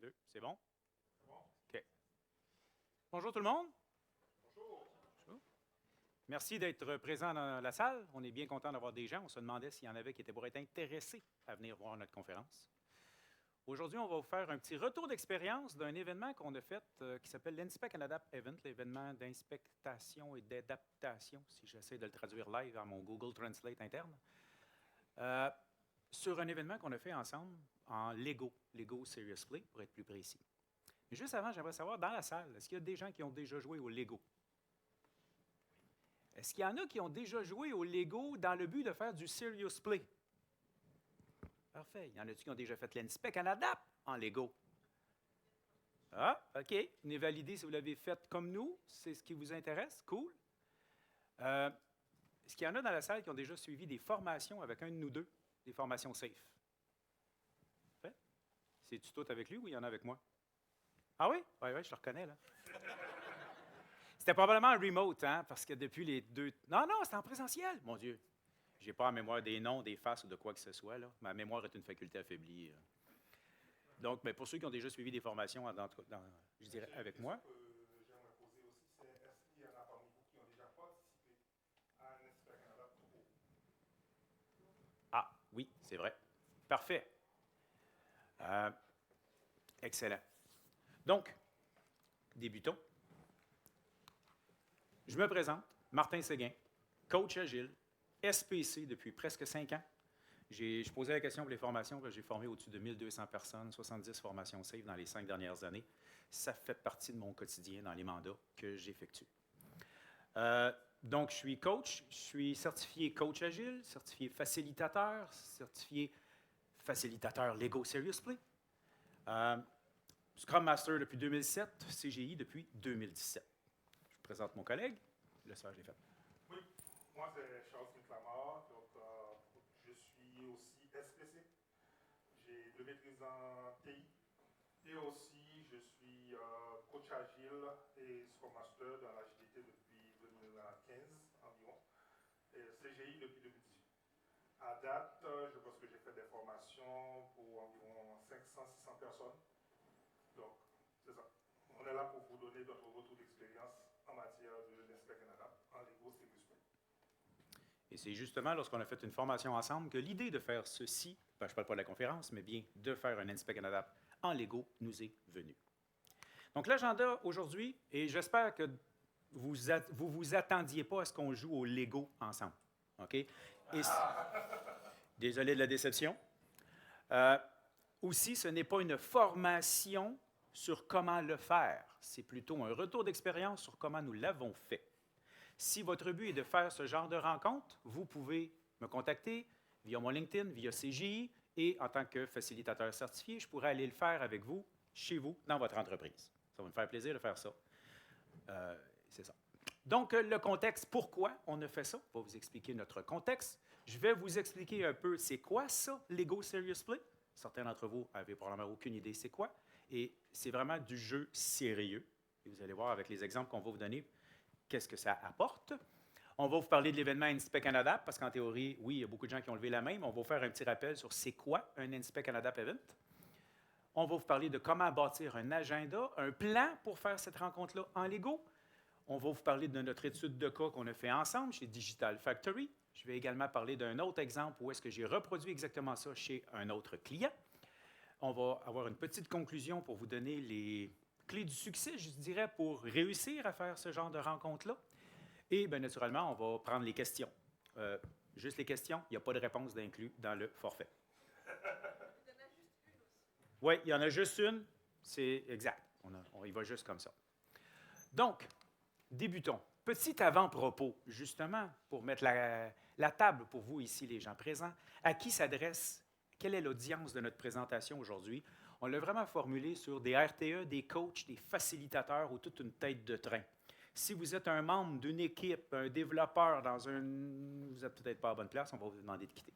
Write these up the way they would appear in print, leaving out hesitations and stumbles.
2. C'est bon? OK. Bonjour tout le monde. Bonjour. Merci d'être présent dans la salle. On est bien content d'avoir des gens. On se demandait s'il y en avait qui étaient pour être intéressés à venir voir notre conférence. Aujourd'hui, on va vous faire un petit retour d'expérience d'un événement qu'on a fait qui s'appelle l'Inspect and Adapt Event, l'événement d'inspectation et d'adaptation, si j'essaie de le traduire live à mon Google Translate interne, sur un événement qu'on a fait ensemble en Lego Serious Play, pour être plus précis. Mais juste avant, j'aimerais savoir, dans la salle, est-ce qu'il y a des gens qui ont déjà joué au Lego? Est-ce qu'il y en a qui ont déjà joué au Lego dans le but de faire du Serious Play? Parfait. Il y en a-tu qui ont déjà fait l'Inspect and Adapt en Lego? Ah, OK. Venez valider si vous l'avez fait comme nous. C'est ce qui vous intéresse. Cool. Est-ce qu'il y en a dans la salle qui ont déjà suivi des formations avec un de nous deux, des formations safe? Parfait. C'est-tu tout avec lui ou il y en a avec moi? Ah oui? Oui, je le reconnais, là. C'était probablement un remote, hein, parce que depuis les deux... Non, c'était en présentiel, mon Dieu. Je n'ai pas en mémoire des noms, des faces ou de quoi que ce soit, là. Ma mémoire est une faculté affaiblie. Donc, mais pour ceux qui ont déjà suivi des formations, je dirais, avec moi... J'aimerais poser aussi, c'est est-ce qu'il y en a parmi vous qui ont déjà participé à un Inspect and Adapt Pro? Ah, oui, c'est vrai. Parfait. Excellent. Donc, débutons. Je me présente, Martin Séguin, coach agile, SPC depuis presque 5 ans. Je posais la question pour les formations, j'ai formé au-dessus de 1200 personnes, 70 formations safe dans les 5 dernières années. Ça fait partie de mon quotidien dans les mandats que j'effectue. Donc, je suis coach, je suis certifié coach agile, certifié facilitateur, certifié facilitateur Lego Serious Play. Scrum Master depuis 2007, CGI depuis 2017. Je vous présente mon collègue. Le soir, je l'ai fait. Oui, moi c'est Charles Smith-Lamar, donc je suis aussi SPC. J'ai 2 maîtrises en TI et aussi je suis coach agile et Scrum Master dans l'agilité depuis 2015 environ et CGI depuis 2018. À date, je pense que j'ai fait des formations pour environ 500-600 personnes. Donc, c'est ça. On est là pour vous donner notre retour d'expérience en matière de l'Inspect and Adapt en Lego Serious Play. Et c'est justement lorsqu'on a fait une formation ensemble que l'idée de faire ceci, je ne parle pas de la conférence, mais bien de faire un Inspect and Adapt en Lego nous est venue. Donc, l'agenda aujourd'hui, et j'espère que vous vous attendiez pas à ce qu'on joue au Lego ensemble. OK? Et désolé de la déception. Aussi, ce n'est pas une formation sur comment le faire. C'est plutôt un retour d'expérience sur comment nous l'avons fait. Si votre but est de faire ce genre de rencontre, vous pouvez me contacter via mon LinkedIn, via CGI, et en tant que facilitateur certifié, je pourrais aller le faire avec vous, chez vous, dans votre entreprise. Ça va me faire plaisir de faire ça. C'est ça. Donc, le contexte, pourquoi on a fait ça? Je vais vous expliquer notre contexte. Je vais vous expliquer un peu c'est quoi ça, Lego Serious Play. Certains d'entre vous n'avaient probablement aucune idée c'est quoi. Et c'est vraiment du jeu sérieux. Et vous allez voir avec les exemples qu'on va vous donner qu'est-ce que ça apporte. On va vous parler de l'événement Inspect and Adapt, parce qu'en théorie, oui, il y a beaucoup de gens qui ont levé la main, mais on va vous faire un petit rappel sur c'est quoi un Inspect and Adapt Event. On va vous parler de comment bâtir un agenda, un plan pour faire cette rencontre-là en Lego. On va vous parler de notre étude de cas qu'on a fait ensemble chez Digital Factory. Je vais également parler d'un autre exemple où est-ce que j'ai reproduit exactement ça chez un autre client. On va avoir une petite conclusion pour vous donner les clés du succès, je dirais, pour réussir à faire ce genre de rencontre-là. Et bien, naturellement, on va prendre les questions. Juste les questions, il n'y a pas de réponse d'inclus dans le forfait. Oui, il y en a juste une, c'est exact. On y va juste comme ça. Donc, débutons. Petit avant-propos, justement, pour mettre la table pour vous ici, les gens présents. À qui s'adresse, quelle est l'audience de notre présentation aujourd'hui? On l'a vraiment formulé sur des RTE, des coachs, des facilitateurs ou toute une tête de train. Si vous êtes un membre d'une équipe, un développeur dans un... Vous n'êtes peut-être pas à bonne place, on va vous demander de quitter.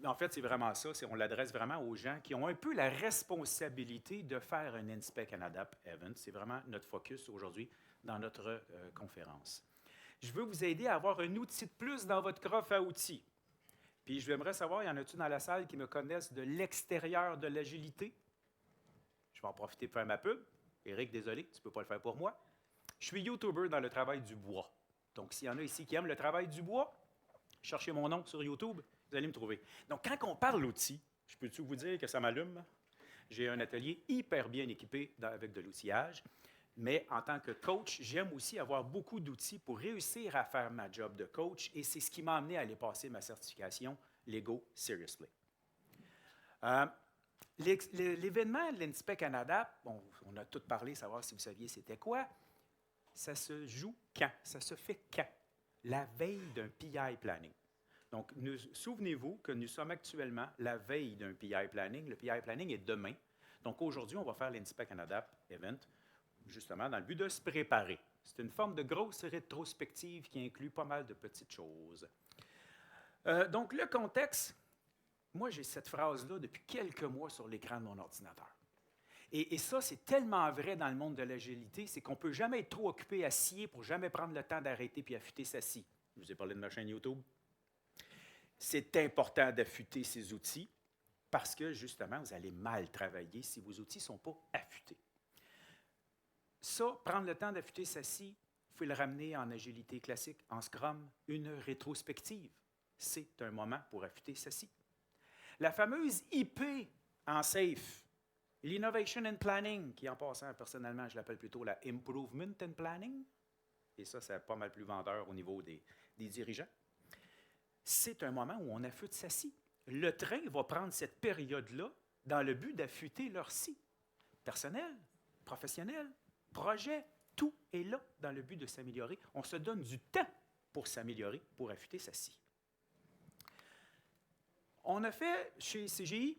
En fait, c'est vraiment ça. On l'adresse vraiment aux gens qui ont un peu la responsabilité de faire un Inspect and Adapt Event. C'est vraiment notre focus aujourd'hui dans notre conférence. Je veux vous aider à avoir un outil de plus dans votre coffre à outils. Puis j'aimerais savoir, y en a-tu dans la salle qui me connaissent de l'extérieur de l'agilité? Je vais en profiter pour faire ma pub. Éric, désolé, tu ne peux pas le faire pour moi. Je suis YouTuber dans le travail du bois. Donc, s'il y en a ici qui aiment le travail du bois, cherchez mon nom sur YouTube, vous allez me trouver. Donc, quand on parle outils, je peux-tu vous dire que ça m'allume? J'ai un atelier hyper bien équipé avec de l'outillage, mais en tant que coach, j'aime aussi avoir beaucoup d'outils pour réussir à faire ma job de coach, et c'est ce qui m'a amené à aller passer ma certification Lego Seriously. L'événement de l'INSPE Canada, bon, on a tout parlé, savoir si vous saviez c'était quoi. Ça se joue quand? Ça se fait quand? La veille d'un PI planning. Donc, souvenez-vous que nous sommes actuellement la veille d'un PI planning. Le PI planning est demain. Donc, aujourd'hui, on va faire l'INSPE Canada Event, justement dans le but de se préparer. C'est une forme de grosse rétrospective qui inclut pas mal de petites choses. Donc, le contexte, moi, j'ai cette phrase-là depuis quelques mois sur l'écran de mon ordinateur. Et ça, c'est tellement vrai dans le monde de l'agilité, c'est qu'on ne peut jamais être trop occupé à scier pour jamais prendre le temps d'arrêter puis affûter sa scie. Je vous ai parlé de ma chaîne YouTube. C'est important d'affûter ces outils parce que, justement, vous allez mal travailler si vos outils ne sont pas affûtés. Ça, prendre le temps d'affûter sa scie, il faut le ramener en agilité classique, en Scrum, une rétrospective. C'est un moment pour affûter sa scie. La fameuse IP en SAFe, l'Innovation and Planning, qui en passant, personnellement, je l'appelle plutôt la Improvement and Planning, et ça, c'est pas mal plus vendeur au niveau des dirigeants, c'est un moment où on affûte sa scie. Le train va prendre cette période-là dans le but d'affûter leur scie. Personnel, professionnel, projet, tout est là dans le but de s'améliorer. On se donne du temps pour s'améliorer, pour affûter sa scie. On a fait chez CGI,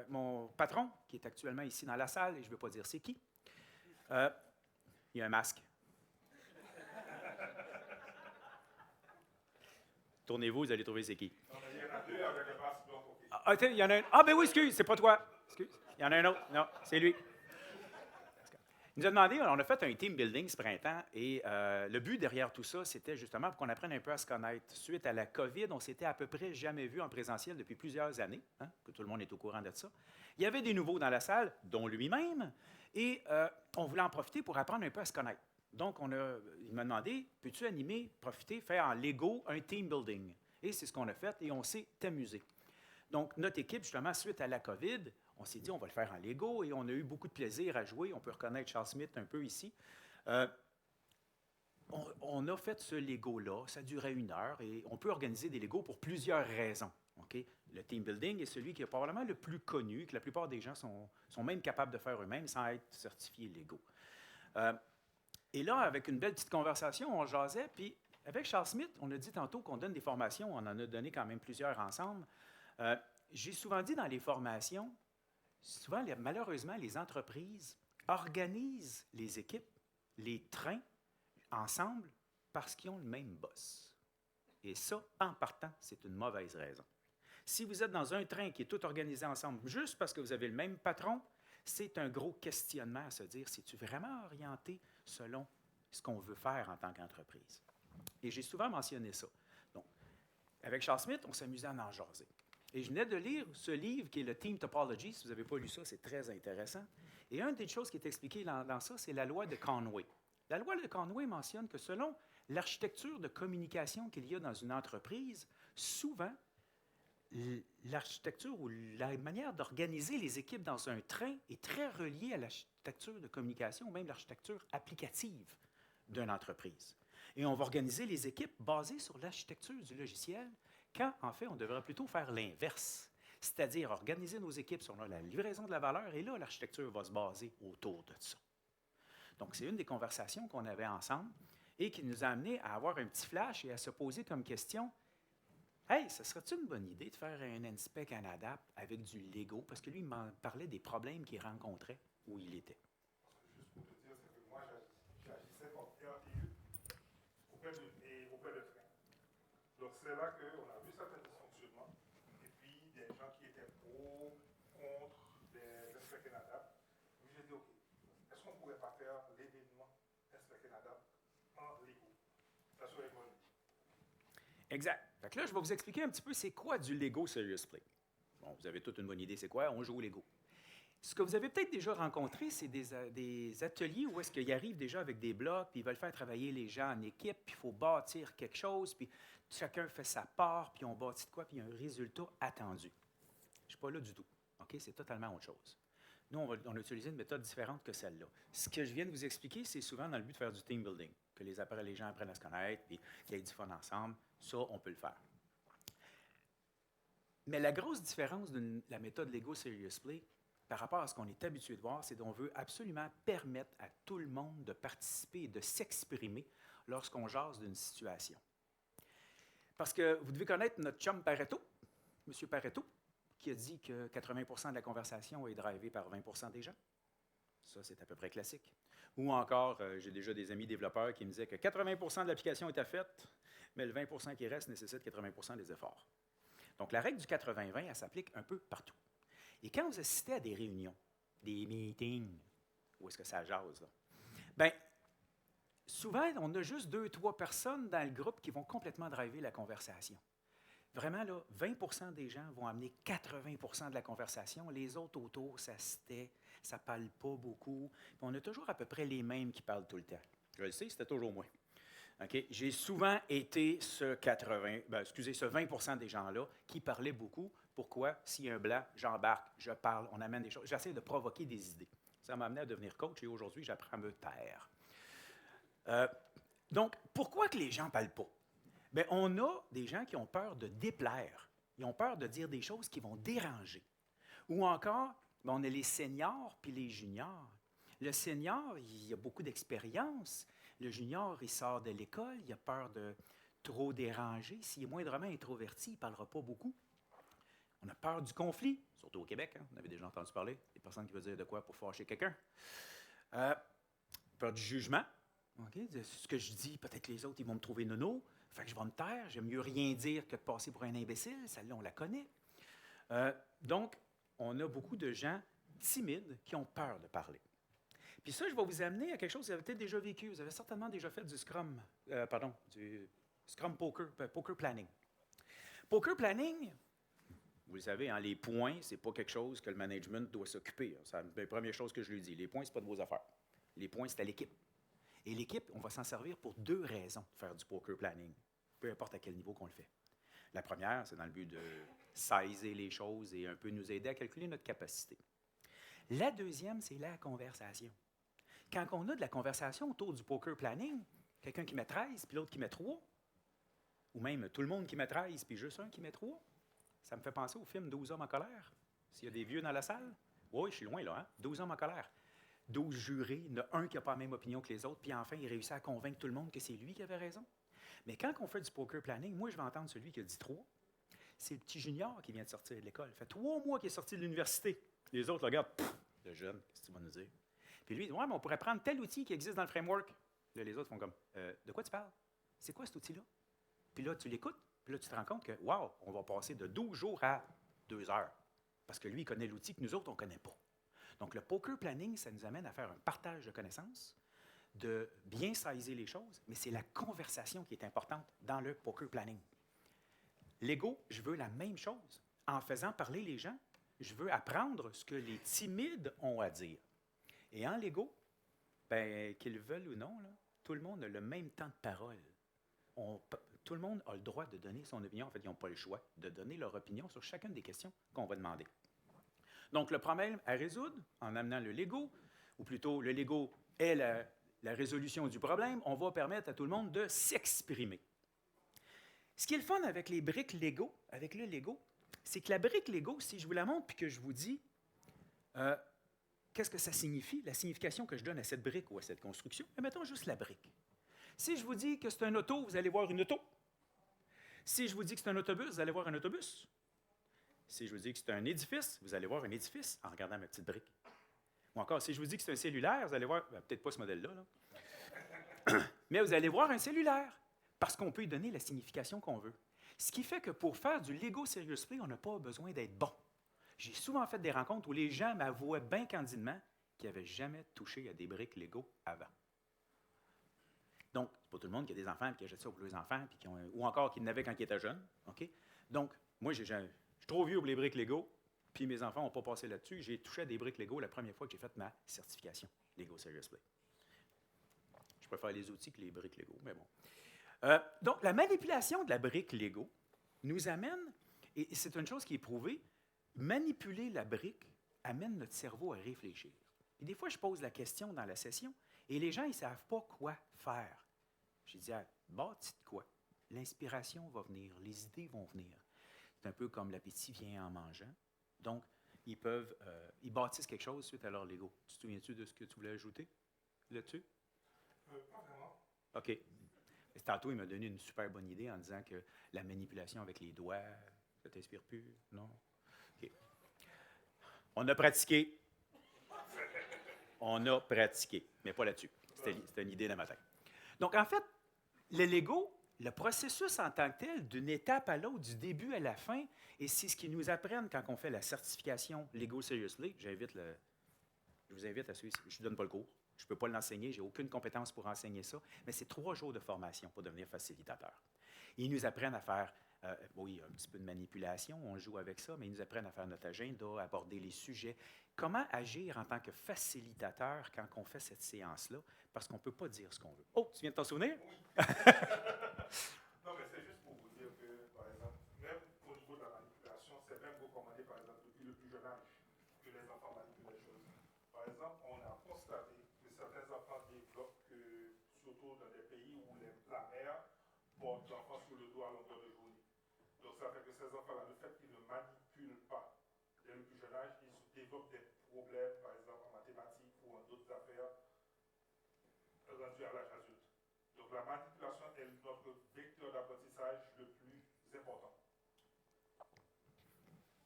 mon patron, qui est actuellement ici dans la salle, et je ne veux pas dire c'est qui, il y a un masque. Tournez-vous, vous allez trouver c'est qui. Il y en a deux avec le masque blanc. Il y en a un. Ah, ben oui, excuse, c'est pas toi. Excuse. Il y en a un autre. Non, c'est lui. Il nous a demandé, on a fait un team building ce printemps, et le but derrière tout ça, c'était justement pour qu'on apprenne un peu à se connaître. Suite à la COVID, on s'était à peu près jamais vu en présentiel depuis plusieurs années, hein, que tout le monde est au courant de ça. Il y avait des nouveaux dans la salle, dont lui-même, et on voulait en profiter pour apprendre un peu à se connaître. Donc, il m'a demandé, peux-tu animer, profiter, faire en Lego un team building? Et c'est ce qu'on a fait, et on s'est amusé. Donc, notre équipe, justement, suite à la COVID, on s'est dit, on va le faire en Lego, et on a eu beaucoup de plaisir à jouer. On peut reconnaître Charles Smith un peu ici. On a fait ce Lego-là, ça durait 1 heure, et on peut organiser des Legos pour plusieurs raisons. Okay? Le team building est celui qui est probablement le plus connu, que la plupart des gens sont même capables de faire eux-mêmes sans être certifiés Lego. Et là, avec une belle petite conversation, on jasait, puis avec Charles Smith, on a dit tantôt qu'on donne des formations, on en a donné quand même plusieurs ensemble. J'ai souvent dit dans les formations, souvent, malheureusement, les entreprises organisent les équipes, les trains, ensemble parce qu'ils ont le même boss. Et ça, en partant, c'est une mauvaise raison. Si vous êtes dans un train qui est tout organisé ensemble juste parce que vous avez le même patron, c'est un gros questionnement à se dire, c'est-tu vraiment orienté selon ce qu'on veut faire en tant qu'entreprise? Et j'ai souvent mentionné ça. Donc, avec Charles Smith, on s'amusait à en jaser. Et je venais de lire ce livre qui est le Team Topology. Si vous n'avez pas lu ça, c'est très intéressant. Et une des choses qui est expliquée dans ça, c'est la loi de Conway. La loi de Conway mentionne que selon l'architecture de communication qu'il y a dans une entreprise, souvent, l'architecture ou la manière d'organiser les équipes dans un train est très reliée à l'architecture de communication ou même l'architecture applicative d'une entreprise. Et on va organiser les équipes basées sur l'architecture du logiciel, quand, en fait, on devrait plutôt faire l'inverse, c'est-à-dire organiser nos équipes sur la livraison de la valeur, et là, l'architecture va se baser autour de ça. Donc, c'est une des conversations qu'on avait ensemble et qui nous a amené à avoir un petit flash et à se poser comme question, « Hey, ce serait-tu une bonne idée de faire un INSPE Canada avec du Lego? » Parce que lui, il m'en parlait des problèmes qu'il rencontrait où il était. Juste pour te dire, c'est que moi, j'agissais comme RTE auprès de train. Donc, c'est là qu'on a vu certains dysfonctionnements, et puis des gens qui étaient pro, contre des INSPE Canada. Puis j'ai dit, OK, est-ce qu'on ne pourrait pas faire l'événement INSPE Canada en Lego? Ça serait une bonne idée. Exact. Fait que là, je vais vous expliquer un petit peu c'est quoi du Lego Serious Play. Bon, vous avez toute une bonne idée, c'est quoi? On joue au Lego. Ce que vous avez peut-être déjà rencontré, c'est des ateliers où est-ce qu'ils arrivent déjà avec des blocs, puis ils veulent faire travailler les gens en équipe, puis il faut bâtir quelque chose, puis chacun fait sa part, puis on bâtit de quoi, puis il y a un résultat attendu. Je ne suis pas là du tout. OK? C'est totalement autre chose. Nous, on a utilisé une méthode différente que celle-là. Ce que je viens de vous expliquer, c'est souvent dans le but de faire du team building, que les gens apprennent à se connaître, puis qu'il y ait du fun ensemble. Ça, on peut le faire. Mais la grosse différence de la méthode Lego Serious Play par rapport à ce qu'on est habitué de voir, c'est qu'on veut absolument permettre à tout le monde de participer et de s'exprimer lorsqu'on jase d'une situation. Parce que vous devez connaître notre chum Pareto, M. Pareto, qui a dit que 80 de la conversation est drivée par 20 des gens. Ça, c'est à peu près classique. Ou encore, j'ai déjà des amis développeurs qui me disaient que 80 de l'application était faite, mais le 20 qui reste nécessite 80 des efforts. Donc, la règle du 80-20, elle s'applique un peu partout. Et quand vous assistez à des réunions, des meetings, où est-ce que ça jase, là? Bien, souvent, on a juste 2-3 personnes dans le groupe qui vont complètement driver la conversation. Vraiment, là, 20 des gens vont amener 80 de la conversation. Les autres autour, ça se tait, ça ne parle pas beaucoup. Puis on a toujours à peu près les mêmes qui parlent tout le temps. Je le sais, c'était toujours moi. Okay? J'ai souvent été ce 20 des gens-là qui parlaient beaucoup. Pourquoi? S'il y a un blanc, j'embarque, je parle, on amène des choses. J'essaie de provoquer des idées. Ça m'a amené à devenir coach et aujourd'hui, j'apprends à me taire. Donc, pourquoi que les gens ne parlent pas? Bien, on a des gens qui ont peur de déplaire. Ils ont peur de dire des choses qui vont déranger. Ou encore, bien, on a les seniors puis les juniors. Le senior, il a beaucoup d'expérience. Le junior, il sort de l'école, il a peur de trop déranger. S'il est moindrement introverti, il ne parlera pas beaucoup. On a peur du conflit, surtout au Québec. Hein? Vous en avez déjà entendu parler. Des personnes qui veulent dire de quoi pour fâcher quelqu'un. Peur du jugement. Okay? Ce que je dis, peut-être que les autres, ils vont me trouver nono. Fait que je vais me taire. J'aime mieux rien dire que de passer pour un imbécile. Celle-là, on la connaît. Donc, on a beaucoup de gens timides qui ont peur de parler. Puis ça, je vais vous amener à quelque chose que vous avez peut-être déjà vécu. Vous avez certainement déjà fait du Scrum Poker Planning. Poker Planning, vous le savez, hein, les points, ce n'est pas quelque chose que le management doit s'occuper. C'est la première chose que je lui dis. Les points, ce n'est pas de vos affaires. Les points, c'est à l'équipe. Et l'équipe, on va s'en servir pour 2 raisons de faire du poker planning, peu importe à quel niveau qu'on le fait. La première, c'est dans le but de sizer les choses et un peu nous aider à calculer notre capacité. La deuxième, c'est la conversation. Quand on a de la conversation autour du poker planning, quelqu'un qui met 13 puis l'autre qui met 3, ou même tout le monde qui met 13 puis juste un qui met 3, ça me fait penser au film 12 hommes en colère. S'il y a des vieux dans la salle, oui, je suis loin là, hein? 12 hommes en colère. 12 jurés, il y en a un qui n'a pas la même opinion que les autres, puis enfin, il réussit à convaincre tout le monde que c'est lui qui avait raison. Mais quand on fait du poker planning, moi, je vais entendre celui qui a dit 3. C'est le petit junior qui vient de sortir de l'école. Ça fait 3 mois qu'il est sorti de l'université. Les autres le regardent, le jeune, qu'est-ce que tu vas nous dire? Puis lui, il dit, ouais, mais on pourrait prendre tel outil qui existe dans le framework. Là, les autres font comme, de quoi tu parles? C'est quoi cet outil-là? Puis là, tu l'écoutes, puis là, tu te rends compte que, wow, on va passer de 12 jours à 2 heures. Parce que lui, il connaît l'outil que nous autres, on ne connaît pas. Donc, le poker planning, ça nous amène à faire un partage de connaissances, de bien sizer les choses, mais c'est la conversation qui est importante dans le poker planning. L'ego, je veux la même chose. En faisant parler les gens, je veux apprendre ce que les timides ont à dire. Et en Lego, ben, qu'ils veulent ou non, là, tout le monde a le même temps de parole. Tout le monde a le droit de donner son opinion. En fait, ils n'ont pas le choix de donner leur opinion sur chacune des questions qu'on va demander. Donc, le problème à résoudre en amenant le Lego, ou plutôt le Lego est la résolution du problème, on va permettre à tout le monde de s'exprimer. Ce qui est le fun avec les briques Lego, avec le Lego, c'est que la brique Lego, si je vous la montre puis que je vous dis qu'est-ce que ça signifie, la signification que je donne à cette brique ou à cette construction, mais mettons juste la brique. Si je vous dis que c'est un auto, vous allez voir une auto. Si je vous dis que c'est un autobus, vous allez voir un autobus. Si je vous dis que c'est un édifice, vous allez voir un édifice en regardant ma petite brique. Ou encore, si je vous dis que c'est un cellulaire, vous allez voir, peut-être pas ce modèle-là, là. Mais vous allez voir un cellulaire, parce qu'on peut y donner la signification qu'on veut. Ce qui fait que pour faire du Lego Serious Play, on n'a pas besoin d'être bon. J'ai souvent fait des rencontres où les gens m'avouaient bien candidement qu'ils n'avaient jamais touché à des briques Lego avant. Donc, c'est pas tout le monde qui a des enfants et qui achète ça pour les enfants, puis ou encore qui n'avaient quand ils étaient jeunes. OK? Donc, moi, je suis trop vieux pour les briques Lego, puis mes enfants n'ont pas passé là-dessus. J'ai touché à des briques Lego la première fois que j'ai fait ma certification Lego Serious Play. Je préfère les outils que les briques Lego, mais bon. Donc, la manipulation de la brique Lego nous amène, et c'est une chose qui est prouvée, manipuler la brique amène notre cerveau à réfléchir. Et des fois, je pose la question dans la session, et les gens, ils ne savent pas quoi faire. J'ai dit, bâtis de quoi? L'inspiration va venir, les idées vont venir. C'est un peu comme l'appétit vient en mangeant. Donc, ils bâtissent quelque chose suite à leur Lego. Tu te souviens-tu de ce que tu voulais ajouter là-dessus? Pas vraiment. OK. Tantôt, il m'a donné une super bonne idée en disant que la manipulation avec les doigts, ça ne t'inspire plus? Non? OK. On a pratiqué. On a pratiqué, mais pas là-dessus. C'était une idée dans ma tête. Donc, en fait, le Lego, le processus en tant que tel, d'une étape à l'autre, du début à la fin, et c'est ce qu'ils nous apprennent quand on fait la certification Lego Seriously. Je vous invite à suivre. Je ne donne pas le cours. Je ne peux pas l'enseigner. Je n'ai aucune compétence pour enseigner ça. Mais c'est 3 jours de formation pour devenir facilitateur. Ils nous apprennent à faire, oui, un petit peu de manipulation. On joue avec ça, mais ils nous apprennent à faire notre agenda, à aborder les sujets. Comment agir en tant que facilitateur quand on fait cette séance-là? Parce qu'on ne peut pas dire ce qu'on veut. Oh, tu viens de t'en souvenir? Oui. Non, mais c'est juste pour vous dire que, par exemple, même au niveau de la manipulation, c'est même recommandé, par exemple, depuis le plus jeune âge, que les enfants manipulent les choses. Par exemple, on a constaté que certains enfants développent que, surtout dans des pays où la mère porte l'enfant sur le dos à longueur de journée. Donc ça fait que ces enfants-là, le fait qu'ils ne manipulent pas dès le plus jeune âge, ils développent des problèmes, par exemple, en mathématiques ou en d'autres affaires rendus à l'âge adulte. Donc la manipulation est notre vecteur d'apprentissage le plus important.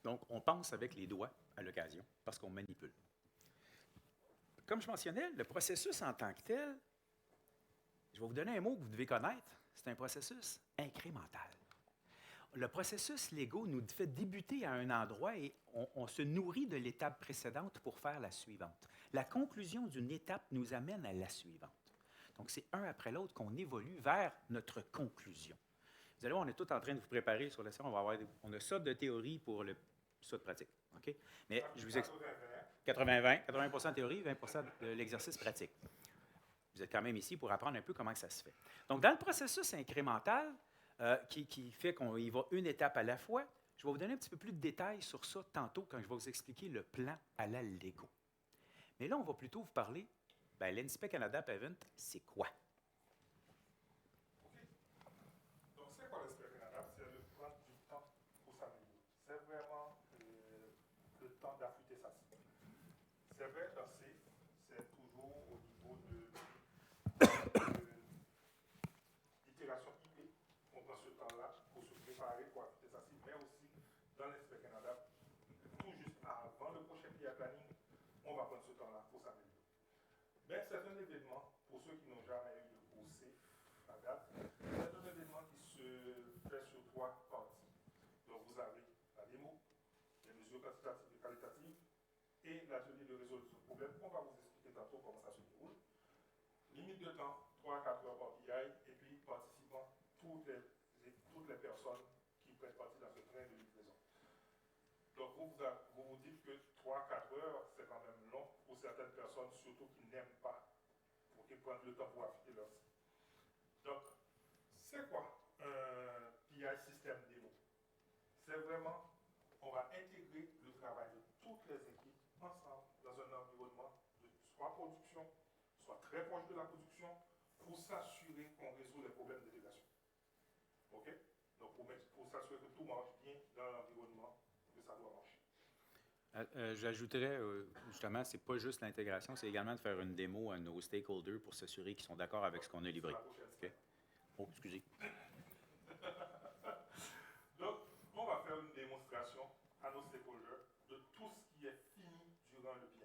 Donc, on pense avec les doigts à l'occasion parce qu'on manipule. Comme je mentionnais, le processus en tant que tel, je vais vous donner un mot que vous devez connaître, c'est un processus incrémental. Le processus Lego nous fait débuter à un endroit et on se nourrit de l'étape précédente pour faire la suivante. La conclusion d'une étape nous amène à la suivante. Donc, c'est un après l'autre qu'on évolue vers notre conclusion. Vous allez voir, on est tous en train de vous préparer sur la séance. On a ça de théorie pour ça de pratique. OK? Mais je vous explique. 80-20, 80% de théorie, 20% de l'exercice pratique. Vous êtes quand même ici pour apprendre un peu comment ça se fait. Donc, dans le processus incrémental, qui fait qu'on y va une étape à la fois, je vais vous donner un petit peu plus de détails sur ça tantôt quand je vais vous expliquer le plan à la Lego. Mais là, on va plutôt vous parler, l'Inspect Canada Event, c'est quoi? Okay. Donc c'est quoi l'Inspect Canada? C'est le prendre du temps pour s'améliorer. C'est vraiment le temps d'affûter sa cible. C'est vrai, danser, c'est toujours au niveau de l'itération IP. On prend ce temps-là pour se préparer, pour affûter sa cible, mais aussi dans l'Inspect Canada, tout juste avant le prochain PI planning, on va prendre ce temps-là pour s'améliorer. Mais c'est un événement, pour ceux qui n'ont jamais eu de cours safe à date, c'est un événement qui se fait sur 3 parties. Donc vous avez la démo, les mesures quantitatives et qualitatives, et l'atelier de résolution de problèmes. On va vous expliquer tantôt comment ça se déroule. Limite de temps, 3 à 4 heures par PI, et puis participants, toutes les personnes qui prennent partie dans ce train de livraison. Donc vous dites que 3-4 heures, c'est quand même long pour certaines personnes, surtout qui n'aiment pas, pour qu'ils prennent le temps pour affûter leur cible. Donc, c'est quoi un PI système démo? C'est vraiment, on va intégrer le travail de toutes les équipes ensemble dans un environnement de soit production, soit très proche de la production, pour s'assurer qu'on résout les problèmes d'intégration. OK? Donc, pour s'assurer que tout marche bien dans l'environnement que ça doit marcher. J'ajouterais, justement, c'est pas juste l'intégration, c'est également de faire une démo à nos stakeholders pour s'assurer qu'ils sont d'accord avec ce qu'on a livré. Okay? Oh, excusez. Donc, on va faire une démonstration à nos stakeholders de tout ce qui est fini durant le PI.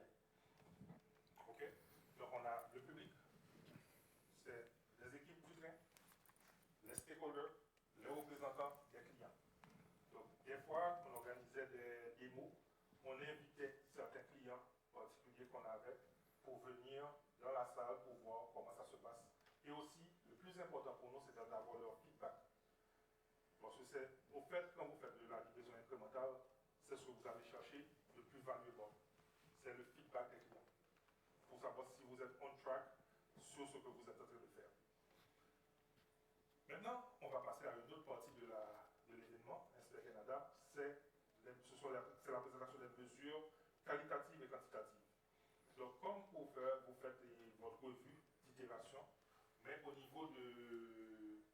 OK? Donc, on a le public, c'est les équipes du train, les stakeholders, les représentants des clients. Donc, des fois, on organisait des démos, on invitait certains clients particuliers qu'on avait pour venir dans la salle pour voir comment ça se passe. Et aussi, le plus important pour nous, c'est d'avoir leur feedback. Parce que c'est, au fait, quand vous faites de la livraison incrémentale, c'est ce que vous allez chercher de plus valuable. C'est le feedback des clients. Pour savoir si vous êtes on track sur ce que vous êtes en train de faire. Maintenant, on va passer à une autre partie de l'événement, Inspect Canada, c'est la présentation des mesures qualitatives et quantitatives. Donc, comme pour faire, vous faites votre revue d'itération, mais au niveau du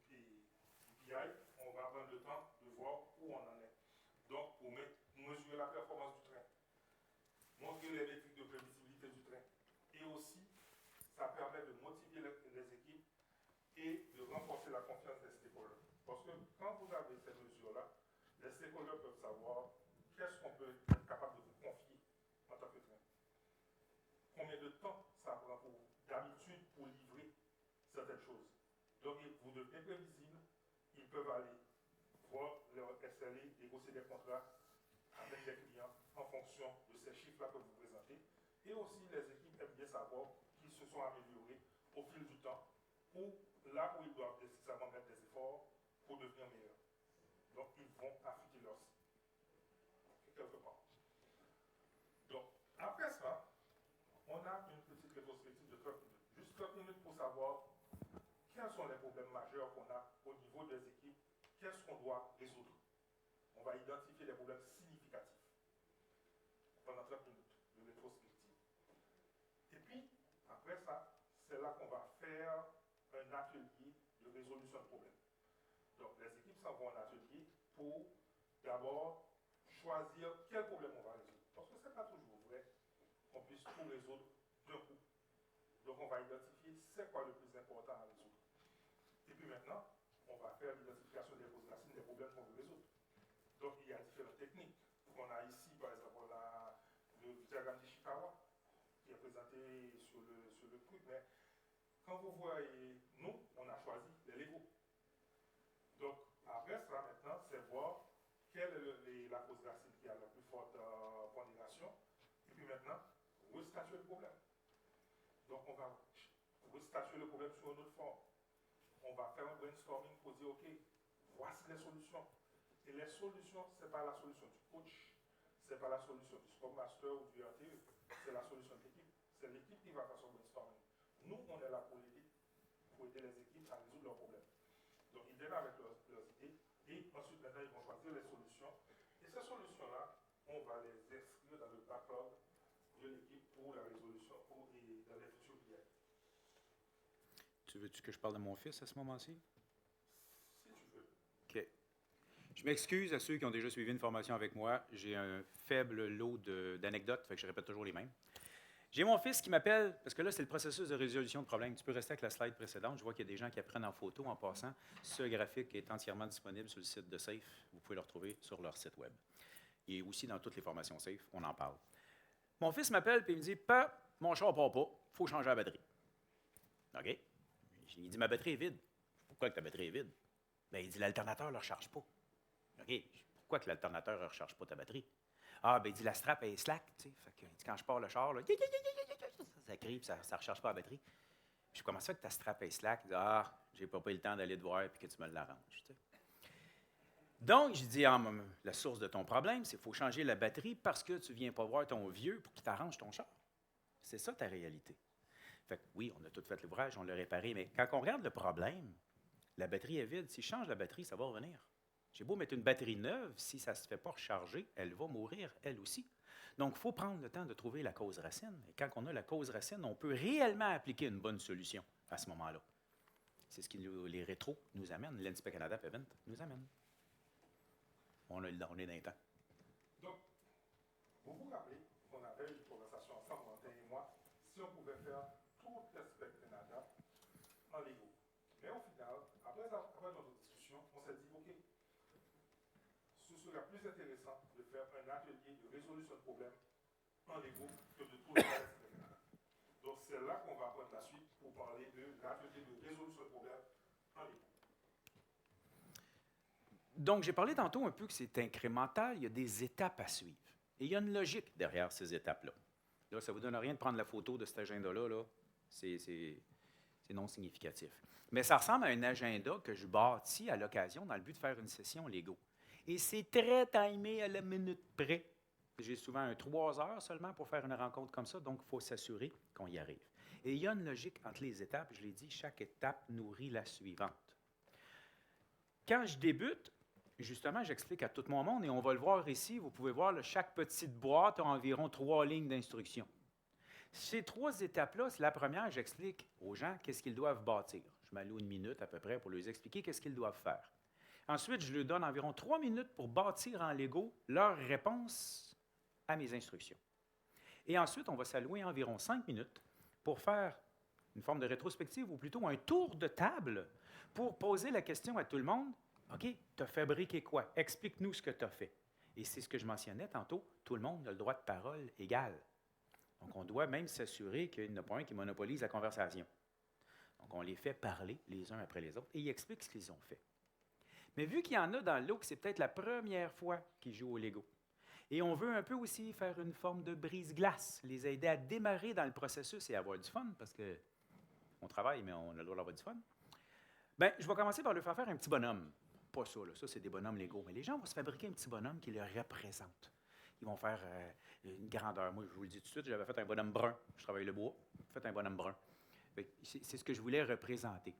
PI, on va prendre le temps de voir où on en est. Donc, pour mesurer la performance du train, montrer les métriques de prévisibilité du train, et aussi, ça permet de motiver les équipes et de renforcer la confiance des stakeholders. Parce que quand vous avez ces mesures-là, les stakeholders peuvent savoir qu'est-ce qu'on peut être capable de vous confier en tant que train. Combien de temps ça prend d'habitude pour livrer certaines choses. Donc, vous devenez prévisible, ils peuvent aller voir leur SLA, négocier des contrats avec les clients en fonction de ces chiffres-là que vous présentez. Et aussi, les équipes aiment bien savoir qu'ils se sont améliorés au fil du temps ou là où ils doivent nécessairement mettre des efforts pour devenir meilleurs. Donc, ils vont affûter leur site, quelque part. Donc, après ça, on a une petite rétrospective de 30 minutes. Juste 30 minutes pour savoir quels sont les problèmes majeurs qu'on a au niveau des équipes, qu'est-ce qu'on doit résoudre. On va identifier les problèmes significatifs pendant 30 minutes de rétrospective. Et puis, après ça, c'est là qu'on va faire un atelier de résolution de problèmes. Donc, les équipes s'en vont en atelier pour d'abord choisir quel problème on va résoudre. Parce que ce n'est pas toujours vrai qu'on puisse tout résoudre d'un coup. Donc, on va identifier c'est quoi le plus important à résoudre. Et puis maintenant, on va faire l'identification des causes racines des problèmes qu'on veut résoudre. Donc, il y a différentes techniques. On a ici, par exemple, on a le diagramme d'Ishikawa qui est présenté sur le truc, mais quand vous voyez, nous, on a choisi les Lego. Donc, après ça, maintenant, c'est voir quelle est la cause racine qui a la plus forte pondération, et puis maintenant, restatuer le problème. Donc, on va restatuer le problème sur une autre forme. On va faire un brainstorming pour dire, OK, voici les solutions. Et les solutions, ce n'est pas la solution du coach, ce n'est pas la solution du Scrum Master ou du RTE, c'est la solution de l'équipe. C'est l'équipe qui va faire son brainstorming. Nous, on est là pour aider les équipes à résoudre leurs problèmes. Donc, ils viennent avec leurs idées, et ensuite, maintenant, ils vont choisir les solutions. Et ces solutions-là, on va les inscrire dans le backlog de l'équipe pour la résolution et dans les futurs billets. Tu veux-tu que je parle de mon fils à ce moment-ci? Si tu veux. OK. Je m'excuse à ceux qui ont déjà suivi une formation avec moi. J'ai un faible lot d'anecdotes, fait que je répète toujours les mêmes. J'ai mon fils qui m'appelle, parce que là, c'est le processus de résolution de problème. Tu peux rester avec la slide précédente. Je vois qu'il y a des gens qui apprennent en photo en passant. Ce graphique est entièrement disponible sur le site de SAFE. Vous pouvez le retrouver sur leur site web. Il est aussi dans toutes les formations SAFE. On en parle. Mon fils m'appelle et il me dit « Pa, mon char ne part pas. Il faut changer la batterie. » OK. Il dit « Ma batterie est vide. » Pourquoi que ta batterie est vide? Bien, il dit « L'alternateur ne le recharge pas. » OK. Pourquoi que l'alternateur ne recharge pas ta batterie? Ah, ben il dit la strap est slack, tu sais. Fait que, il dit, quand je pars le char, là, ça crie, puis ça ne recharge pas la batterie. Puis je commence ça que ta strap est slack. Il dit, ah, j'ai pas pris le temps d'aller te voir puis que tu me l'arranges. Tu sais. Donc, je dis, ah, la source de ton problème, c'est qu'il faut changer la batterie parce que tu ne viens pas voir ton vieux pour qu'il t'arrange ton char. C'est ça ta réalité. Fait que oui, on a tout fait l'ouvrage, on l'a réparé, mais quand on regarde le problème, la batterie est vide. Si je change la batterie, ça va revenir. J'ai beau mettre une batterie neuve, si ça ne se fait pas recharger, elle va mourir, elle aussi. Donc, il faut prendre le temps de trouver la cause racine. Et quand on a la cause racine, on peut réellement appliquer une bonne solution à ce moment-là. C'est ce que les rétros nous amènent, l'Inspect Canada Event nous amène. On est dans les temps. Donc, vous vous rappelez qu'on avait une conversation ensemble, Martin et moi, si on pouvait faire tout l'Inspect Canada en Lego. Mais au final, après notre discussion, on s'est dit, OK, ce serait plus intéressant de faire un atelier de résolution de problèmes en Lego que de tout le reste. Donc, c'est là qu'on va prendre la suite pour parler de l'atelier de résolution de problèmes en Lego. Donc, j'ai parlé tantôt un peu que c'est incrémental, il y a des étapes à suivre. Et il y a une logique derrière ces étapes-là. Là, ça ne vous donne rien de prendre la photo de cet agenda-là. Là. C'est C'est non significatif. Mais ça ressemble à un agenda que je bâtis à l'occasion dans le but de faire une session Lego. Et c'est très timé à la minute près. J'ai souvent 3 heures seulement pour faire une rencontre comme ça, donc il faut s'assurer qu'on y arrive. Et il y a une logique entre les étapes. Je l'ai dit, chaque étape nourrit la suivante. Quand je débute, justement, j'explique à tout mon monde, et on va le voir ici, vous pouvez voir, là, chaque petite boîte a environ 3 lignes d'instructions. Ces 3 étapes-là, c'est la première, j'explique aux gens qu'est-ce qu'ils doivent bâtir. Je m'alloue 1 minute à peu près pour leur expliquer qu'est-ce qu'ils doivent faire. Ensuite, je leur donne environ 3 minutes pour bâtir en Lego leur réponse à mes instructions. Et ensuite, on va s'allouer environ 5 minutes pour faire une forme de rétrospective ou plutôt un tour de table pour poser la question à tout le monde. OK, tu as fabriqué quoi? Explique-nous ce que tu as fait. Et c'est ce que je mentionnais tantôt, tout le monde a le droit de parole égal. Donc, on doit même s'assurer qu'il n'y en a pas un qui monopolise la conversation. Donc, on les fait parler les uns après les autres et ils expliquent ce qu'ils ont fait. Mais vu qu'il y en a dans le lot que c'est peut-être la première fois qu'ils jouent au Lego, et on veut un peu aussi faire une forme de brise-glace, les aider à démarrer dans le processus et avoir du fun, parce qu'on travaille, mais on a le droit d'avoir du fun, bien, je vais commencer par leur faire un petit bonhomme. Pas ça, là. Ça, c'est des bonhommes Lego. Mais les gens vont se fabriquer un petit bonhomme qui le représente. Ils vont faire une grandeur. Moi, je vous le dis tout de suite, j'avais fait un bonhomme brun. Je travaille le bois. J'ai fait un bonhomme brun. C'est ce que je voulais représenter.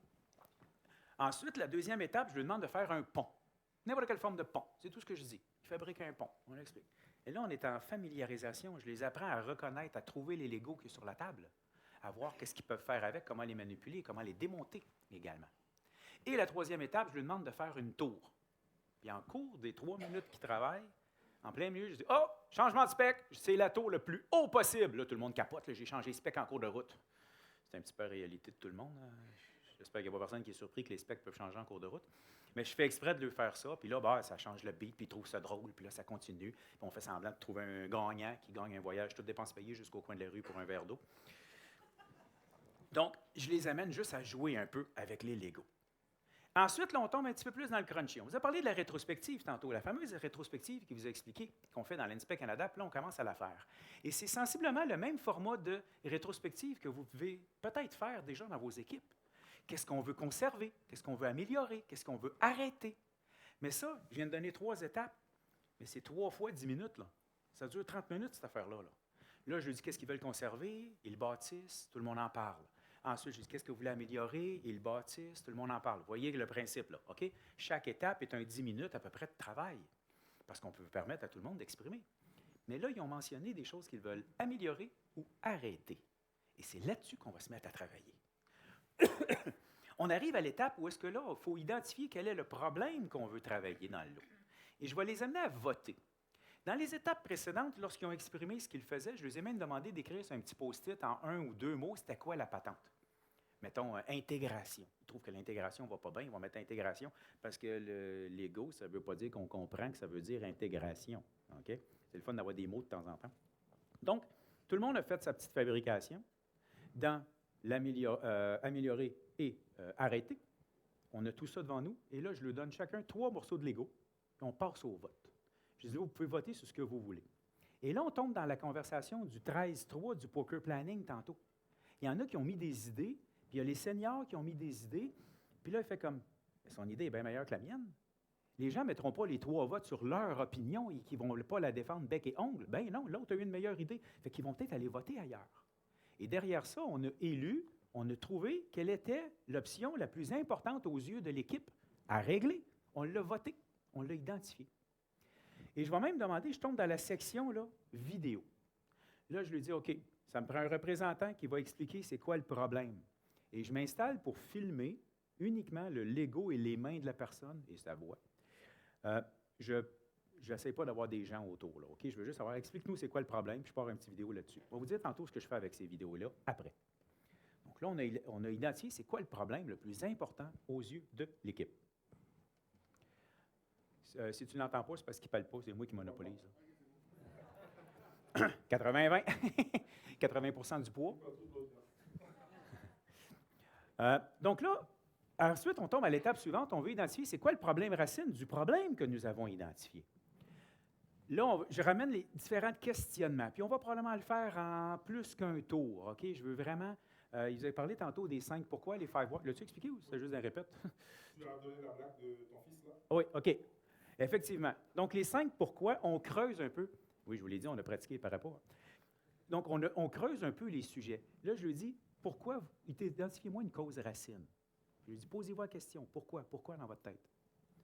Ensuite, la deuxième étape, je lui demande de faire un pont. N'importe quelle forme de pont. C'est tout ce que je dis. Il fabrique un pont. On l'explique. Et là, on est en familiarisation. Je les apprends à reconnaître, à trouver les Legos qui sont sur la table, à voir qu'est-ce qu'ils peuvent faire avec, comment les manipuler, comment les démonter également. Et la troisième étape, je lui demande de faire une tour. Puis en cours des 3 minutes qu'il travaille, en plein milieu, je dis « Oh, changement de spec, c'est la tour le plus haut possible. » Là, tout le monde capote, là, j'ai changé de spec en cours de route. C'est un petit peu la réalité de tout le monde. J'espère qu'il n'y a pas personne qui est surpris que les specs peuvent changer en cours de route. Mais je fais exprès de lui faire ça, puis là, bah, ça change le beat, puis il trouve ça drôle, puis là, ça continue. Puis on fait semblant de trouver un gagnant qui gagne un voyage, toutes dépenses payées jusqu'au coin de la rue pour un verre d'eau. Donc, je les amène juste à jouer un peu avec les Legos. Ensuite, là, on tombe un petit peu plus dans le crunchy. On vous a parlé de la rétrospective tantôt, la fameuse rétrospective qui vous a expliqué, qu'on fait dans l'INSPE Canada, puis là, on commence à la faire. Et c'est sensiblement le même format de rétrospective que vous pouvez peut-être faire déjà dans vos équipes. Qu'est-ce qu'on veut conserver? Qu'est-ce qu'on veut améliorer? Qu'est-ce qu'on veut arrêter? Mais ça, je viens de donner 3 étapes, mais c'est 3 fois 10 minutes. Là. Ça dure 30 minutes, cette affaire-là. Là, je lui dis qu'est-ce qu'ils veulent conserver, ils le bâtissent, tout le monde en parle. Ensuite, je dis qu'est-ce que vous voulez améliorer, ils le bâtissent, tout le monde en parle. Vous voyez le principe, là, OK? Chaque étape est un 10 minutes à peu près de travail, parce qu'on peut permettre à tout le monde d'exprimer. Mais là, ils ont mentionné des choses qu'ils veulent améliorer ou arrêter. Et c'est là-dessus qu'on va se mettre à travailler. On arrive à l'étape où est-ce que là, il faut identifier quel est le problème qu'on veut travailler dans le lot. Et je vais les amener à voter. Dans les étapes précédentes, lorsqu'ils ont exprimé ce qu'ils faisaient, je les ai même demandé d'écrire sur un petit post-it en 1 ou 2 mots, c'était quoi la patente? Mettons, intégration. Ils trouvent que l'intégration ne va pas bien, ils vont mettre intégration, parce que l'ego, ça ne veut pas dire qu'on comprend que ça veut dire intégration. Okay? C'est le fun d'avoir des mots de temps en temps. Donc, tout le monde a fait sa petite fabrication dans améliorer et arrêter. On a tout ça devant nous, et là, je leur donne chacun 3 morceaux de Lego, et on passe au vote. Je dis, vous pouvez voter sur ce que vous voulez. Et là, on tombe dans la conversation du 13-3 du poker planning tantôt. Il y en a qui ont mis des idées, puis il y a les seniors qui ont mis des idées, puis là, il fait comme, son idée est bien meilleure que la mienne. Les gens ne mettront pas les 3 votes sur leur opinion et qu'ils ne vont pas la défendre bec et ongle. Ben non, l'autre a eu une meilleure idée. Fait qu'ils vont peut-être aller voter ailleurs. Et derrière ça, on a élu, on a trouvé quelle était l'option la plus importante aux yeux de l'équipe à régler. On l'a voté, on l'a identifié. Et je vais même demander, je tombe dans la section là, vidéo. Là, je lui dis, OK, ça me prend un représentant qui va expliquer c'est quoi le problème. Et je m'installe pour filmer uniquement le Lego et les mains de la personne et sa voix. Je n'essaie pas d'avoir des gens autour. Là, OK? Je veux juste savoir, explique-nous c'est quoi le problème, puis je pars une petite vidéo là-dessus. On va vous dire tantôt ce que je fais avec ces vidéos-là après. Donc là, on a identifié c'est quoi le problème le plus important aux yeux de l'équipe. Si tu ne l'entends pas, c'est parce qu'il ne parle pas, c'est moi qui monopolise. 80-20. 80% du poids. Donc là, ensuite, on tombe à l'étape suivante. On veut identifier c'est quoi le problème racine du problème que nous avons identifié. Là, je ramène les différents questionnements. Puis on va probablement le faire en plus qu'un tour. OK? Je veux vraiment Il vous avez parlé tantôt des 5 pourquoi, les 5 what. L'as-tu expliqué ou c'est juste un répète? Tu as donné la blague de ton fils, là? Oui, OK. Effectivement. Donc, les 5 pourquoi, on creuse un peu. Oui, je vous l'ai dit, on a pratiqué par rapport. Donc, on creuse un peu les sujets. Là, je lui dis, pourquoi, identifiez-moi une cause racine. Je lui dis, posez-vous la question, pourquoi? Pourquoi dans votre tête?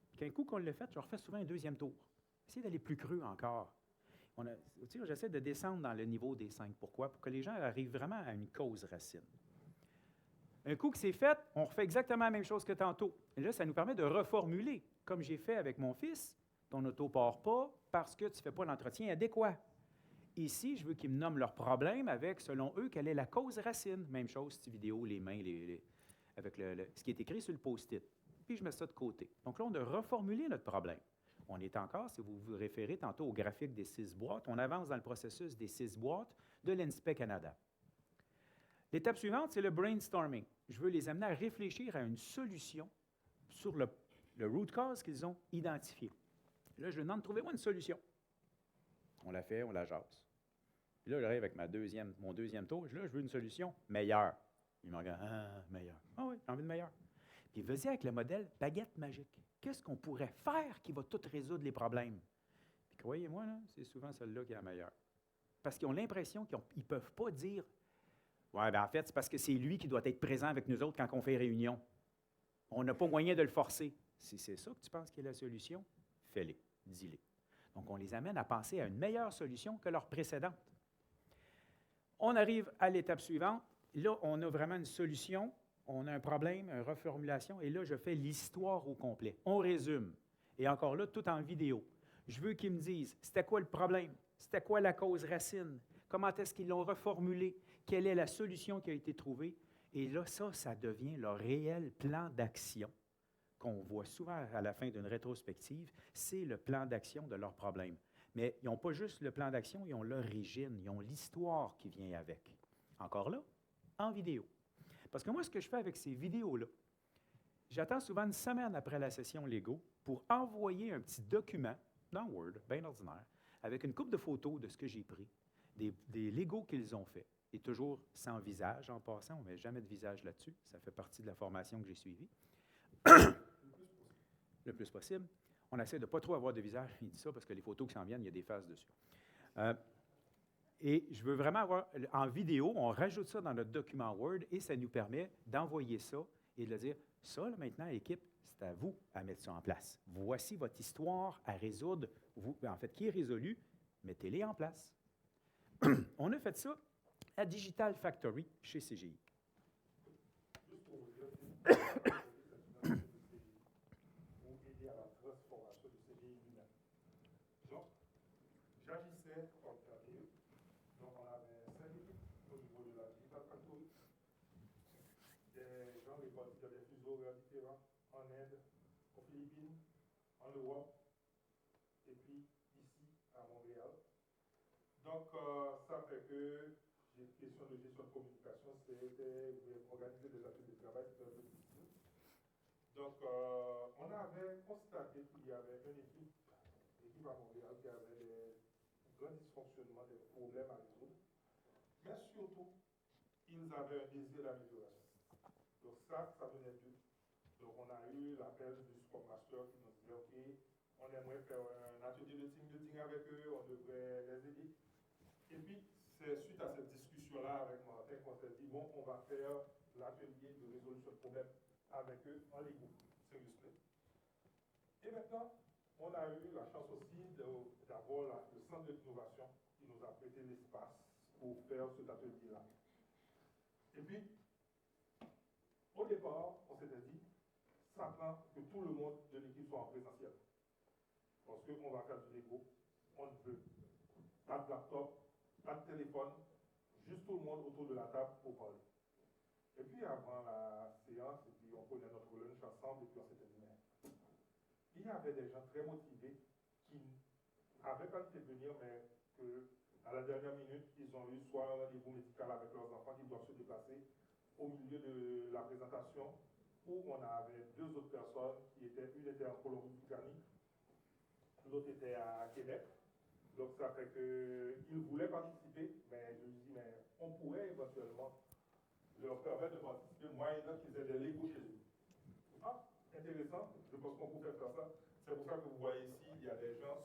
Puis qu'un coup qu'on l'a fait, je refais souvent un deuxième tour. Essayez d'aller plus creux encore. J'essaie de descendre dans le niveau des 5 pourquoi pour que les gens arrivent vraiment à une cause racine. Un coup que c'est fait, on refait exactement la même chose que tantôt. Et là, ça nous permet de reformuler, comme j'ai fait avec mon fils. Ton auto ne part pas parce que tu ne fais pas l'entretien adéquat. Ici, je veux qu'ils me nomment leurs problèmes avec, selon eux, quelle est la cause racine. Même chose, cette vidéo, les mains, avec ce qui est écrit sur le post-it. Puis je mets ça de côté. Donc là, on a reformulé notre problème. On est encore, si vous vous référez tantôt au graphique des 6 boîtes, on avance dans le processus des 6 boîtes de l'INSPE Canada. L'étape suivante, c'est le brainstorming. Je veux les amener à réfléchir à une solution sur le root cause qu'ils ont identifié. Là, je leur demande, trouvez-moi une solution. On la fait, on la jase. Puis là, j'arrive avec mon deuxième tour. Là, je veux une solution meilleure. Il me regarde, meilleure. Ah oui, j'ai envie de meilleure. Puis vas-y avec le modèle baguette magique. Qu'est-ce qu'on pourrait faire qui va tout résoudre les problèmes? Puis croyez-moi, là, c'est souvent celle-là qui est la meilleure. Parce qu'ils ont l'impression qu'ils ne peuvent pas dire ouais, bien en fait, c'est parce que c'est lui qui doit être présent avec nous autres quand on fait réunion. On n'a pas moyen de le forcer. Si c'est ça que tu penses qui est la solution, fais-les, dis-les. Donc, on les amène à penser à une meilleure solution que leur précédente. On arrive à l'étape suivante. Là, on a vraiment une solution, on a un problème, une reformulation, et là, je fais l'histoire au complet. On résume. Et encore là, tout en vidéo. Je veux qu'ils me disent, c'était quoi le problème? C'était quoi la cause racine? Comment est-ce qu'ils l'ont reformulé? Quelle est la solution qui a été trouvée? Et là, ça devient leur réel plan d'action qu'on voit souvent à la fin d'une rétrospective. C'est le plan d'action de leur problème. Mais ils n'ont pas juste le plan d'action, ils ont l'origine, ils ont l'histoire qui vient avec. Encore là, en vidéo. Parce que moi, ce que je fais avec ces vidéos-là, j'attends souvent une semaine après la session Lego pour envoyer un petit document dans Word, bien ordinaire, avec une couple de photos de ce que j'ai pris, des Legos qu'ils ont fait, et toujours sans visage en passant, on ne met jamais de visage là-dessus, ça fait partie de la formation que j'ai suivie. Le plus possible. On essaie de ne pas trop avoir de visage, il dit ça parce que les photos qui s'en viennent, il y a des faces dessus. Et je veux vraiment avoir, en vidéo, on rajoute ça dans notre document Word et ça nous permet d'envoyer ça et de dire, ça, là, maintenant, équipe, c'est à vous à mettre ça en place. Voici votre histoire à résoudre, en fait, qui est résolue, mettez-les en place. On a fait ça à Digital Factory chez CGI. Juste pour vous dire, pour aider à la transformation du CGI lui-même. Donc, j'agissais comme RDE. Donc, on avait 5 équipes au niveau de la Digital Factory. Des gens répartis dans des fuseaux horaires différents en Inde, aux Philippines, en Europe, et puis ici à Montréal. Donc, ça fait que les questions de gestion de communication, c'était organiser des ateliers de travail, c'était un peu difficile. Donc, on avait constaté qu'il y avait une équipe à Montréal qui avait des grands dysfonctionnements, des problèmes à résoudre. Mais surtout, ils avaient un désir d'amélioration. Donc, ça venait d'eux. Donc, on a eu l'appel du Scrum Master qui nous disait OK, on aimerait faire un atelier de team building avec eux, on devrait les aider. Et puis, c'est suite à cette discussion-là avec Martin qu'on s'est dit, bon, on va faire l'atelier de résolution de problèmes avec eux en Lego, seriously. Et maintenant, on a eu la chance aussi d'avoir le centre d'innovation qui nous a prêté l'espace pour faire cet atelier-là. Et puis, au départ, on s'était dit, ça prend que tout le monde de l'équipe soit en présentiel. Parce qu'on va faire du Lego, on ne veut pas de laptop, pas de téléphone, juste tout le monde autour de la table pour parler. Et puis avant la séance, et puis on prenait notre lunch ensemble, et puis on s'était dit, mais il y avait des gens très motivés qui n'avaient pas pu venir, mais qu'à la dernière minute, ils ont eu soit un rendez-vous médical avec leurs enfants qui doivent se déplacer au milieu de la présentation, où on avait 2 autres personnes, une était en Colombie-Britannique, l'autre était à Québec. Donc ça fait qu'ils voulaient participer, mais je me dis, mais on pourrait éventuellement leur permettre de participer moyennant qu'ils aient des Legos chez eux. Ah, intéressant, je pense qu'on peut faire ça. C'est pour ça que vous voyez ici, il y a des gens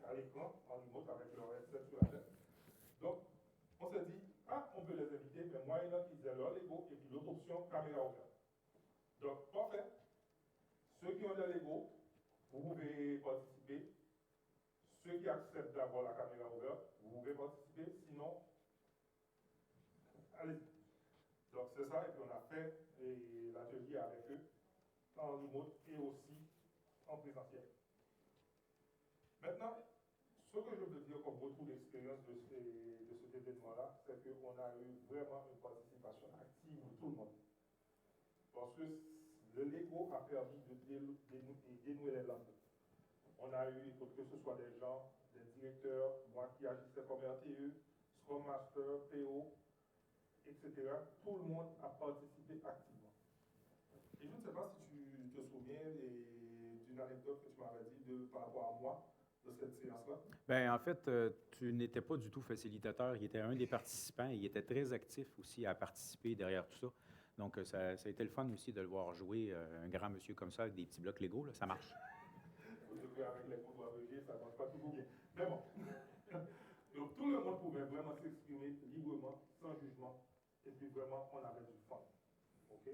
à l'écran, en remote, avec leur headset sur la tête. Donc, on s'est dit, ah, on peut les inviter, mais moyennant qu'ils aient leur Lego et puis l'autre option, caméra ouverte. Donc, parfait. Ceux qui ont des Lego, vous pouvez participer. Ceux qui acceptent d'avoir la caméra ouverte, vous pouvez participer. Sinon, allez-y. Donc, c'est ça. Et puis, on a fait l'atelier avec eux, en remote et aussi en présentiel. Maintenant, ce que je veux dire comme retour d'expérience de cet événement-là, c'est qu'on a eu vraiment une participation active de tout le monde. Parce que le Lego a permis de dénouer les langues. On a eu, que ce soit des gens, des directeurs, moi qui agissais comme RTE, Scrum Master, PO, etc. Tout le monde a participé activement. Et je ne sais pas si tu te souviens d'une anecdote que tu m'avais dit par rapport à moi de cette séance-là. Bien, en fait, tu n'étais pas du tout facilitateur. Il était un des participants et il était très actif aussi à participer derrière tout ça. Donc, ça a été le fun aussi de le voir jouer, un grand monsieur comme ça, avec des petits blocs Lego, là, ça marche. Avec les cours d'AVG, ça ne marche pas toujours bien. Mais bon. Donc, tout le monde pouvait vraiment s'exprimer librement, sans jugement. Et puis, vraiment, on avait du fun. OK?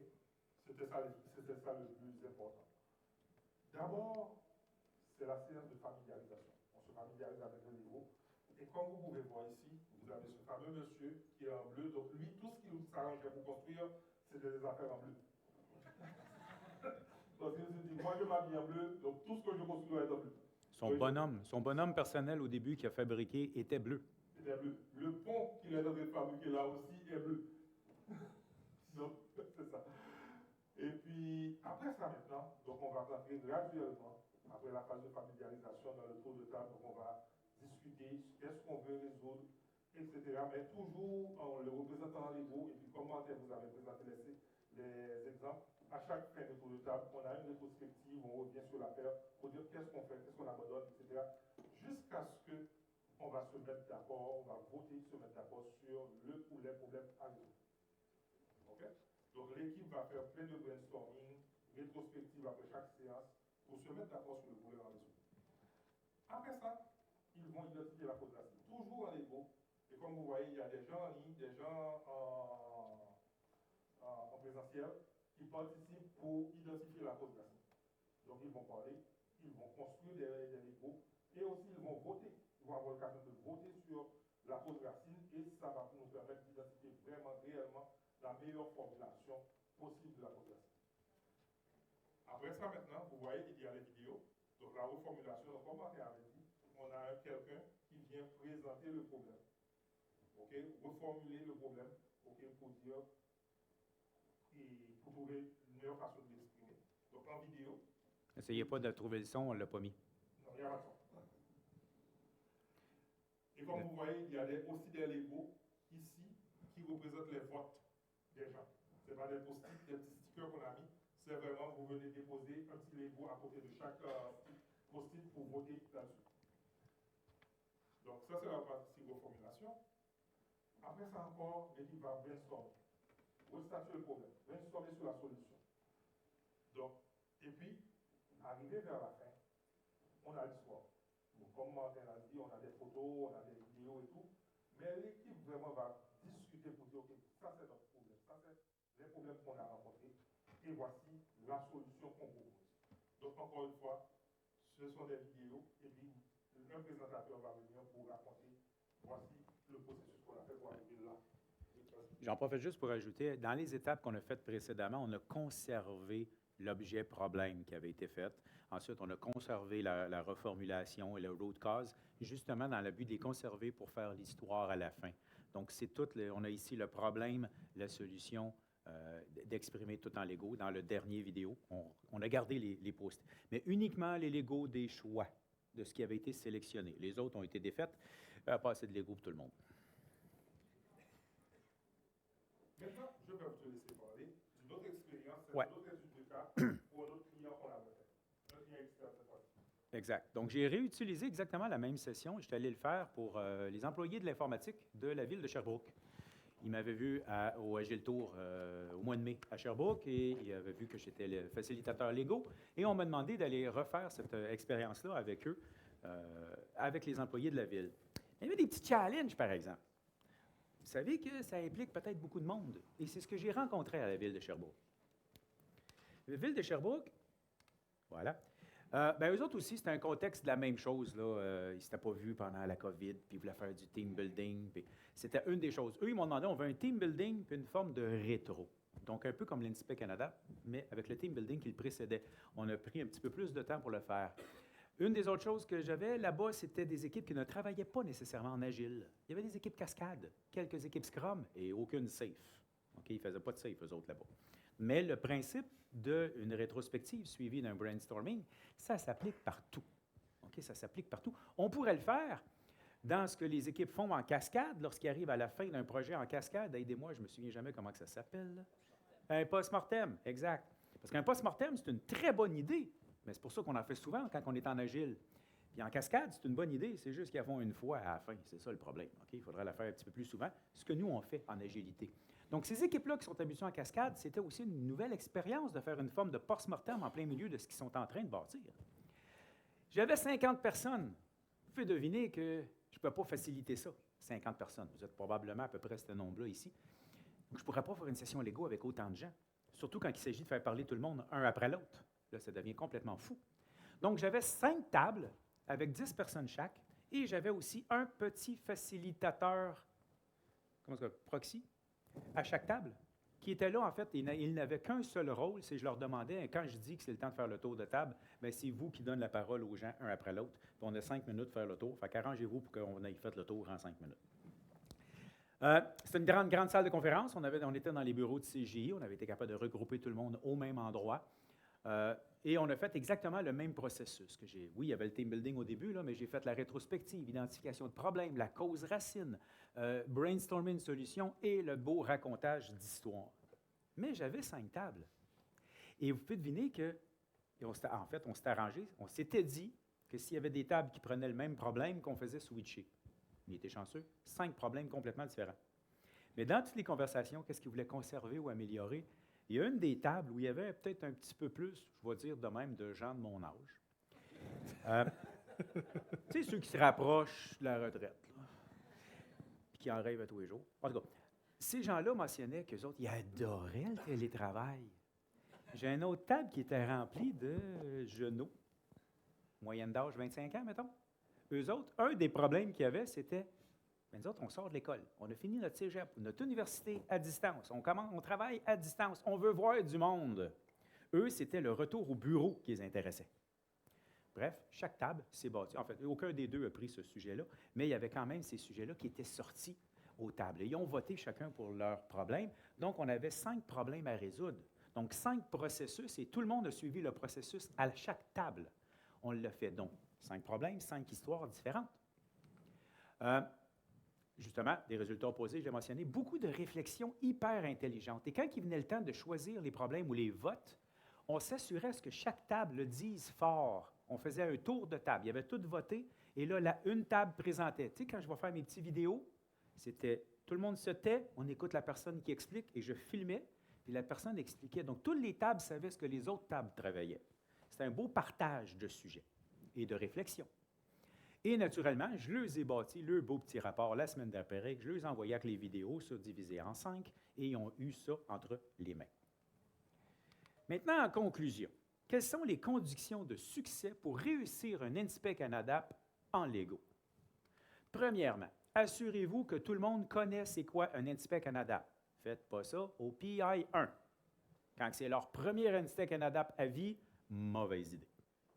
C'était ça le plus important. D'abord, c'est la séance de familiarisation. On se familiarise avec le Lego. Et comme vous pouvez voir ici, vous avez ce fameux monsieur qui est en bleu. Donc, lui, tout ce qui s'arrangeait pour construire, c'était des affaires en bleu. Parce qu'il se dit, moi je m'habille en bleu, donc tout ce que je construis doit être en bleu. Son bonhomme personnel au début qu'il a fabriqué était bleu. C'était bleu. Le pont qu'il est en train de fabriquer là aussi est bleu. Donc, c'est ça. Et puis, après ça maintenant, donc on va rentrer graduellement, après la phase de familiarisation dans le tour de table, donc on va discuter qu'est-ce qu'on veut résoudre, etc. Mais toujours en le représentant en Lego, et puis comment vous avez présenté les exemples. À chaque fin de tour de table, on a une rétrospective, on revient sur l'affaire pour dire qu'est-ce qu'on fait, qu'est-ce qu'on abandonne, etc. Jusqu'à ce qu'on va se mettre d'accord, on va voter, se mettre d'accord sur le ou les problèmes à résoudre. Okay? Donc l'équipe va faire plein de brainstorming, rétrospective après chaque séance, pour se mettre d'accord sur le problème à résoudre. Après ça, ils vont identifier la cause racine. Toujours en Lego. Et comme vous voyez, il y a des gens en ligne, des gens en présentiel, qui participent pour identifier la cause racine. Donc ils vont parler, ils vont construire des Legos et aussi ils vont voter. Ils vont avoir l'occasion de voter sur la cause racine et ça va nous permettre d'identifier vraiment, réellement la meilleure formulation possible de la cause racine. Après ça maintenant, vous voyez, il y a les vidéos. Donc la reformulation, donc, comme Martin avait dit, on a quelqu'un qui vient présenter le problème. OK? Reformuler le problème, OK, pour dire et pour trouver une meilleure façon de l'exprimer. Donc en vidéo. Essayez pas de trouver le son, on ne l'a pas mis. Non, il n'y a pas de son. Et comme vous voyez, il y a aussi des Legos ici qui représentent les votes des gens. Ce n'est pas des post-it, des petits stickers qu'on a mis. C'est vraiment, vous venez déposer un petit Lego à côté de chaque post-it pour voter là-dessus. Donc ça, c'est la partie reformulation. Après ça encore, l'équipe va brainstormer. Restatuer le problème, brainstormer sur la solution. Donc, et puis, arrivé vers la fin, on a l'histoire. Donc, comme Martin l'a dit, on a des photos, on a des vidéos et tout. Mais l'équipe vraiment va discuter pour dire, ok, ça c'est notre problème, ça c'est les problèmes qu'on a rencontrés. Et voici la solution qu'on propose. Donc, encore une fois, ce sont des vidéos et puis un présentateur va venir pour raconter, voici le processus qu'on a fait pour arriver là. J'en profite juste pour ajouter, dans les étapes qu'on a faites précédemment, on a conservé l'objet problème qui avait été fait. Ensuite, on a conservé la reformulation et le root cause, justement dans le but de les conserver pour faire l'histoire à la fin. Donc, c'est tout, on a ici le problème, la solution, d'exprimer tout en Lego. Dans le dernier vidéo, on a gardé les posts, mais uniquement les Legos des choix de ce qui avait été sélectionné. Les autres ont été défaites, pas assez de Lego pour tout le monde. Maintenant, je vais te laisser parler d'une autre expérience, Ouais. d'une autre étude de cas pour un autre client qu'on a fait. Un client expert cette fois-ci. Exact. Donc, j'ai réutilisé exactement la même session. J'étais allé le faire pour les employés de l'informatique de la ville de Sherbrooke. Ils m'avaient vu au Agile Tour au mois de mai à Sherbrooke et ils avaient vu que j'étais le facilitateur Lego. Et on m'a demandé d'aller refaire cette expérience-là avec eux, avec les employés de la ville. Il y avait des petits challenges, par exemple. Vous savez que ça implique peut-être beaucoup de monde. Et c'est ce que j'ai rencontré à la ville de Sherbrooke. La ville de Sherbrooke, voilà. Eux autres aussi, c'était un contexte de la même chose. Là. Ils ne s'étaient pas vus pendant la COVID, puis ils voulaient faire du team building. C'était une des choses. Eux, ils m'ont demandé, on veut un team building puis une forme de rétro. Donc, un peu comme l'INSPE Canada, mais avec le team building qui le précédait. On a pris un petit peu plus de temps pour le faire. Une des autres choses que j'avais là-bas, c'était des équipes qui ne travaillaient pas nécessairement en agile. Il y avait des équipes cascades, quelques équipes Scrum et aucune safe. Ils ne faisaient pas de safe, eux autres, là-bas. Mais le principe d'une rétrospective suivie d'un brainstorming, ça s'applique partout. Ça s'applique partout. On pourrait le faire dans ce que les équipes font en cascade, lorsqu'ils arrivent à la fin d'un projet en cascade. Aidez-moi, je ne me souviens jamais comment que ça s'appelle. Un post-mortem, exact. Parce qu'un post-mortem, c'est une très bonne idée, mais c'est pour ça qu'on en fait souvent quand on est en agile. Puis en cascade, c'est une bonne idée, c'est juste qu'ils la font une fois à la fin. C'est ça le problème. Il faudrait la faire un petit peu plus souvent, ce que nous, on fait en agilité. Donc, ces équipes-là qui sont habituées en cascade, c'était aussi une nouvelle expérience de faire une forme de post-mortem en plein milieu de ce qu'ils sont en train de bâtir. J'avais 50 personnes. Vous pouvez deviner que je ne peux pas faciliter ça, 50 personnes. Vous êtes probablement à peu près ce nombre-là ici. Donc, je ne pourrais pas faire une session Lego avec autant de gens, surtout quand il s'agit de faire parler tout le monde un après l'autre. Là, ça devient complètement fou. Donc, j'avais 5 tables avec 10 personnes chaque, et j'avais aussi un petit facilitateur, comment ça s'appelle, proxy, à chaque table, qui était là, en fait, il n'avait qu'un seul rôle, c'est je leur demandais, quand je dis que c'est le temps de faire le tour de table, bien, c'est vous qui donnez la parole aux gens, un après l'autre, puis on a 5 minutes pour faire le tour, fait qu'arrangez-vous pour qu'on ait fait le tour en 5 minutes. C'était une grande salle de conférence, on était dans les bureaux de CGI, on avait été capable de regrouper tout le monde au même endroit, et on a fait exactement le même processus. Oui, il y avait le team building au début, là, mais j'ai fait la rétrospective, identification de problèmes, la cause racine, brainstorming une solution et le beau racontage d'histoire. Mais j'avais 5 tables. Et vous pouvez deviner que, on s'était arrangé, on s'était dit que s'il y avait des tables qui prenaient le même problème, qu'on faisait switcher. Il était chanceux, 5 problèmes complètement différents. Mais dans toutes les conversations, qu'est-ce qu'ils voulaient conserver ou améliorer? Il y a une des tables où il y avait peut-être un petit peu plus, je vais dire de même, de gens de mon âge. Tu sais, ceux qui se rapprochent de la retraite, là, puis qui en rêvent à tous les jours. En tout cas, ces gens-là mentionnaient qu'eux autres, ils adoraient le télétravail. J'ai une autre table qui était remplie de genoux, moyenne d'âge 25 ans, mettons. Eux autres, un des problèmes qu'il y avait, c'était nous autres, on sort de l'école. On a fini notre cégep, notre université à distance. On travaille à distance. On veut voir du monde. Eux, c'était le retour au bureau qui les intéressait. Bref, chaque table s'est bâtie. En fait, aucun des deux a pris ce sujet-là, mais il y avait quand même ces sujets-là qui étaient sortis aux tables. Et ils ont voté chacun pour leurs problèmes. Donc, on avait 5 problèmes à résoudre. Donc, 5 processus, et tout le monde a suivi le processus à chaque table. On l'a fait. Donc, 5 problèmes, 5 histoires différentes. Justement, des résultats opposés, je l'ai mentionné, beaucoup de réflexions hyper intelligentes. Et quand il venait le temps de choisir les problèmes ou les votes, on s'assurait à ce que chaque table le dise fort. On faisait un tour de table. Il y avait tout voté, et là, une table présentait. Tu sais, quand je vais faire mes petites vidéos, c'était tout le monde se tait, on écoute la personne qui explique, et je filmais, puis la personne expliquait. Donc, toutes les tables savaient ce que les autres tables travaillaient. C'était un beau partage de sujets et de réflexions. Et naturellement, je leur ai bâti le beau petit rapport la semaine d'après, que je leur ai envoyé avec les vidéos, ça divisé en 5, et ils ont eu ça entre les mains. Maintenant, en conclusion, quelles sont les conditions de succès pour réussir un INSPE Canada en Lego? Premièrement, assurez-vous que tout le monde connaît c'est quoi un INSPE Canada. Faites pas ça au PI1. Quand c'est leur premier INSPE Canada à vie, mauvaise idée.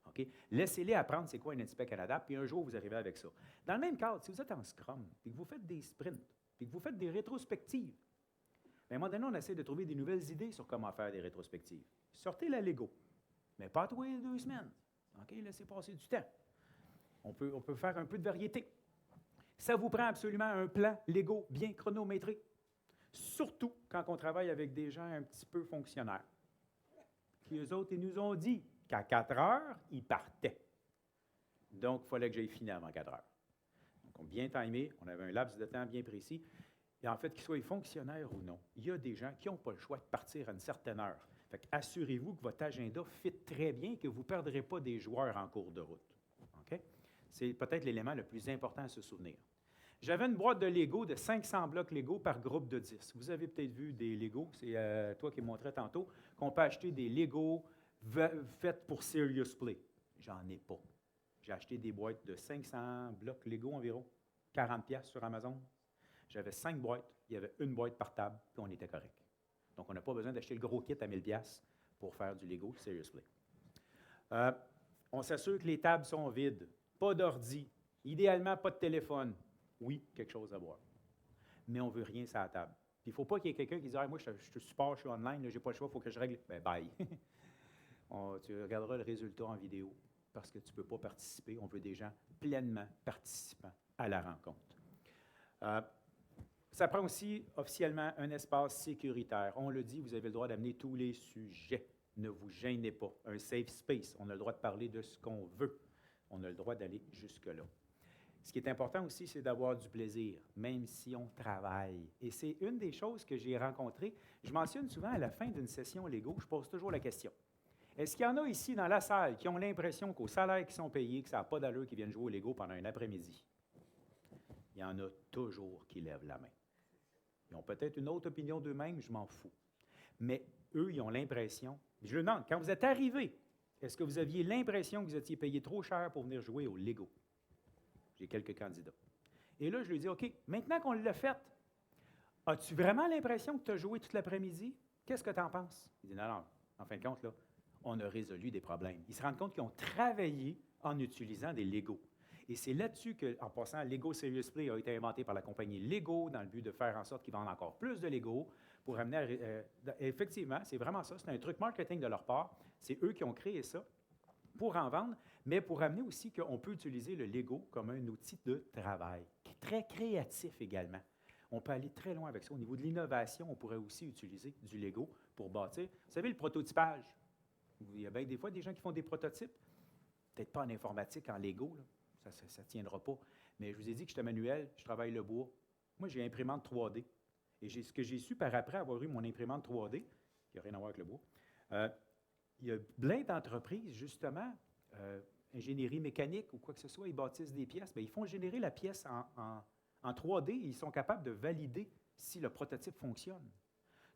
Okay? Laissez-les apprendre c'est quoi un INSPE Canada, puis un jour, vous arrivez avec ça. Dans le même cadre, si vous êtes en Scrum, puis que vous faites des sprints, puis que vous faites des rétrospectives, bien, à un moment donné, on essaie de trouver des nouvelles idées sur comment faire des rétrospectives. Sortez la Lego, mais pas tous les 2 semaines. Okay? Laissez passer du temps. On peut faire un peu de variété. Ça vous prend absolument un plan Lego bien chronométré, surtout quand on travaille avec des gens un petit peu fonctionnaires. Qui, eux autres, ils nous ont dit qu'à 4 heures, ils partaient. Donc, il fallait que j'aille fini avant 4 heures. Donc, bien timé, on avait un laps de temps bien précis. Et en fait, qu'ils soient fonctionnaires ou non, il y a des gens qui n'ont pas le choix de partir à une certaine heure. Fait assurez-vous que votre agenda fit très bien et que vous ne perdrez pas des joueurs en cours de route. OK? C'est peut-être l'élément le plus important à se souvenir. J'avais une boîte de Lego de 500 blocs Lego par groupe de 10. Vous avez peut-être vu des Lego, c'est toi qui me montrais tantôt, qu'on peut acheter des Lego faits pour Serious Play. J'en ai pas. J'ai acheté des boîtes de 500 blocs Lego environ, 40$ sur Amazon. J'avais 5 boîtes, il y avait une boîte par table, puis on était correct. Donc, on n'a pas besoin d'acheter le gros kit à 1000$ pour faire du Lego Serious Play. On s'assure que les tables sont vides, pas d'ordi, idéalement pas de téléphone. Oui, quelque chose à boire. Mais on ne veut rien sur la table. Puis il ne faut pas qu'il y ait quelqu'un qui dise moi, je te support, je suis online, je n'ai pas le choix, il faut que je règle. Bien, bye. Tu regarderas le résultat en vidéo parce que tu ne peux pas participer. On veut des gens pleinement participants à la rencontre. Ça prend aussi officiellement un espace sécuritaire. On le dit, vous avez le droit d'amener tous les sujets. Ne vous gênez pas. Un safe space. On a le droit de parler de ce qu'on veut. On a le droit d'aller jusque-là. Ce qui est important aussi, c'est d'avoir du plaisir, même si on travaille. Et c'est une des choses que j'ai rencontrées. Je mentionne souvent à la fin d'une session Lego, je pose toujours la question. Est-ce qu'il y en a ici dans la salle qui ont l'impression qu'aux salaires qui sont payés, que ça n'a pas d'allure qu'ils viennent jouer au Lego pendant un après-midi? Il y en a toujours qui lèvent la main. Ils ont peut-être une autre opinion d'eux-mêmes, je m'en fous. Mais eux, ils ont l'impression. Je le demande, quand vous êtes arrivés, est-ce que vous aviez l'impression que vous étiez payé trop cher pour venir jouer au Lego? J'ai quelques candidats. Et là, je lui dis, OK, maintenant qu'on l'a fait, as-tu vraiment l'impression que tu as joué toute l'après-midi? Qu'est-ce que tu en penses? Il dit, non, en fin de compte, là, on a résolu des problèmes. Ils se rendent compte qu'ils ont travaillé en utilisant des Legos. Et c'est là-dessus qu'en passant, Lego Serious Play a été inventé par la compagnie Lego dans le but de faire en sorte qu'ils vendent encore plus de Lego pour amener effectivement, c'est vraiment ça, c'est un truc marketing de leur part. C'est eux qui ont créé ça pour en vendre, mais pour amener aussi qu'on peut utiliser le Lego comme un outil de travail, qui est très créatif également. On peut aller très loin avec ça. Au niveau de l'innovation, on pourrait aussi utiliser du Lego pour bâtir. Vous savez, le prototypage. Il y a bien des fois des gens qui font des prototypes, peut-être pas en informatique, en Lego, là. Ça ne tiendra pas. Mais je vous ai dit que j'étais manuel, je travaille le bois. Moi, j'ai imprimante 3D. Et ce que j'ai su par après avoir eu mon imprimante 3D, qui n'a rien à voir avec le bois, il y a plein d'entreprises, justement, ingénierie mécanique ou quoi que ce soit, ils bâtissent des pièces. Bien, ils font générer la pièce en 3D et ils sont capables de valider si le prototype fonctionne.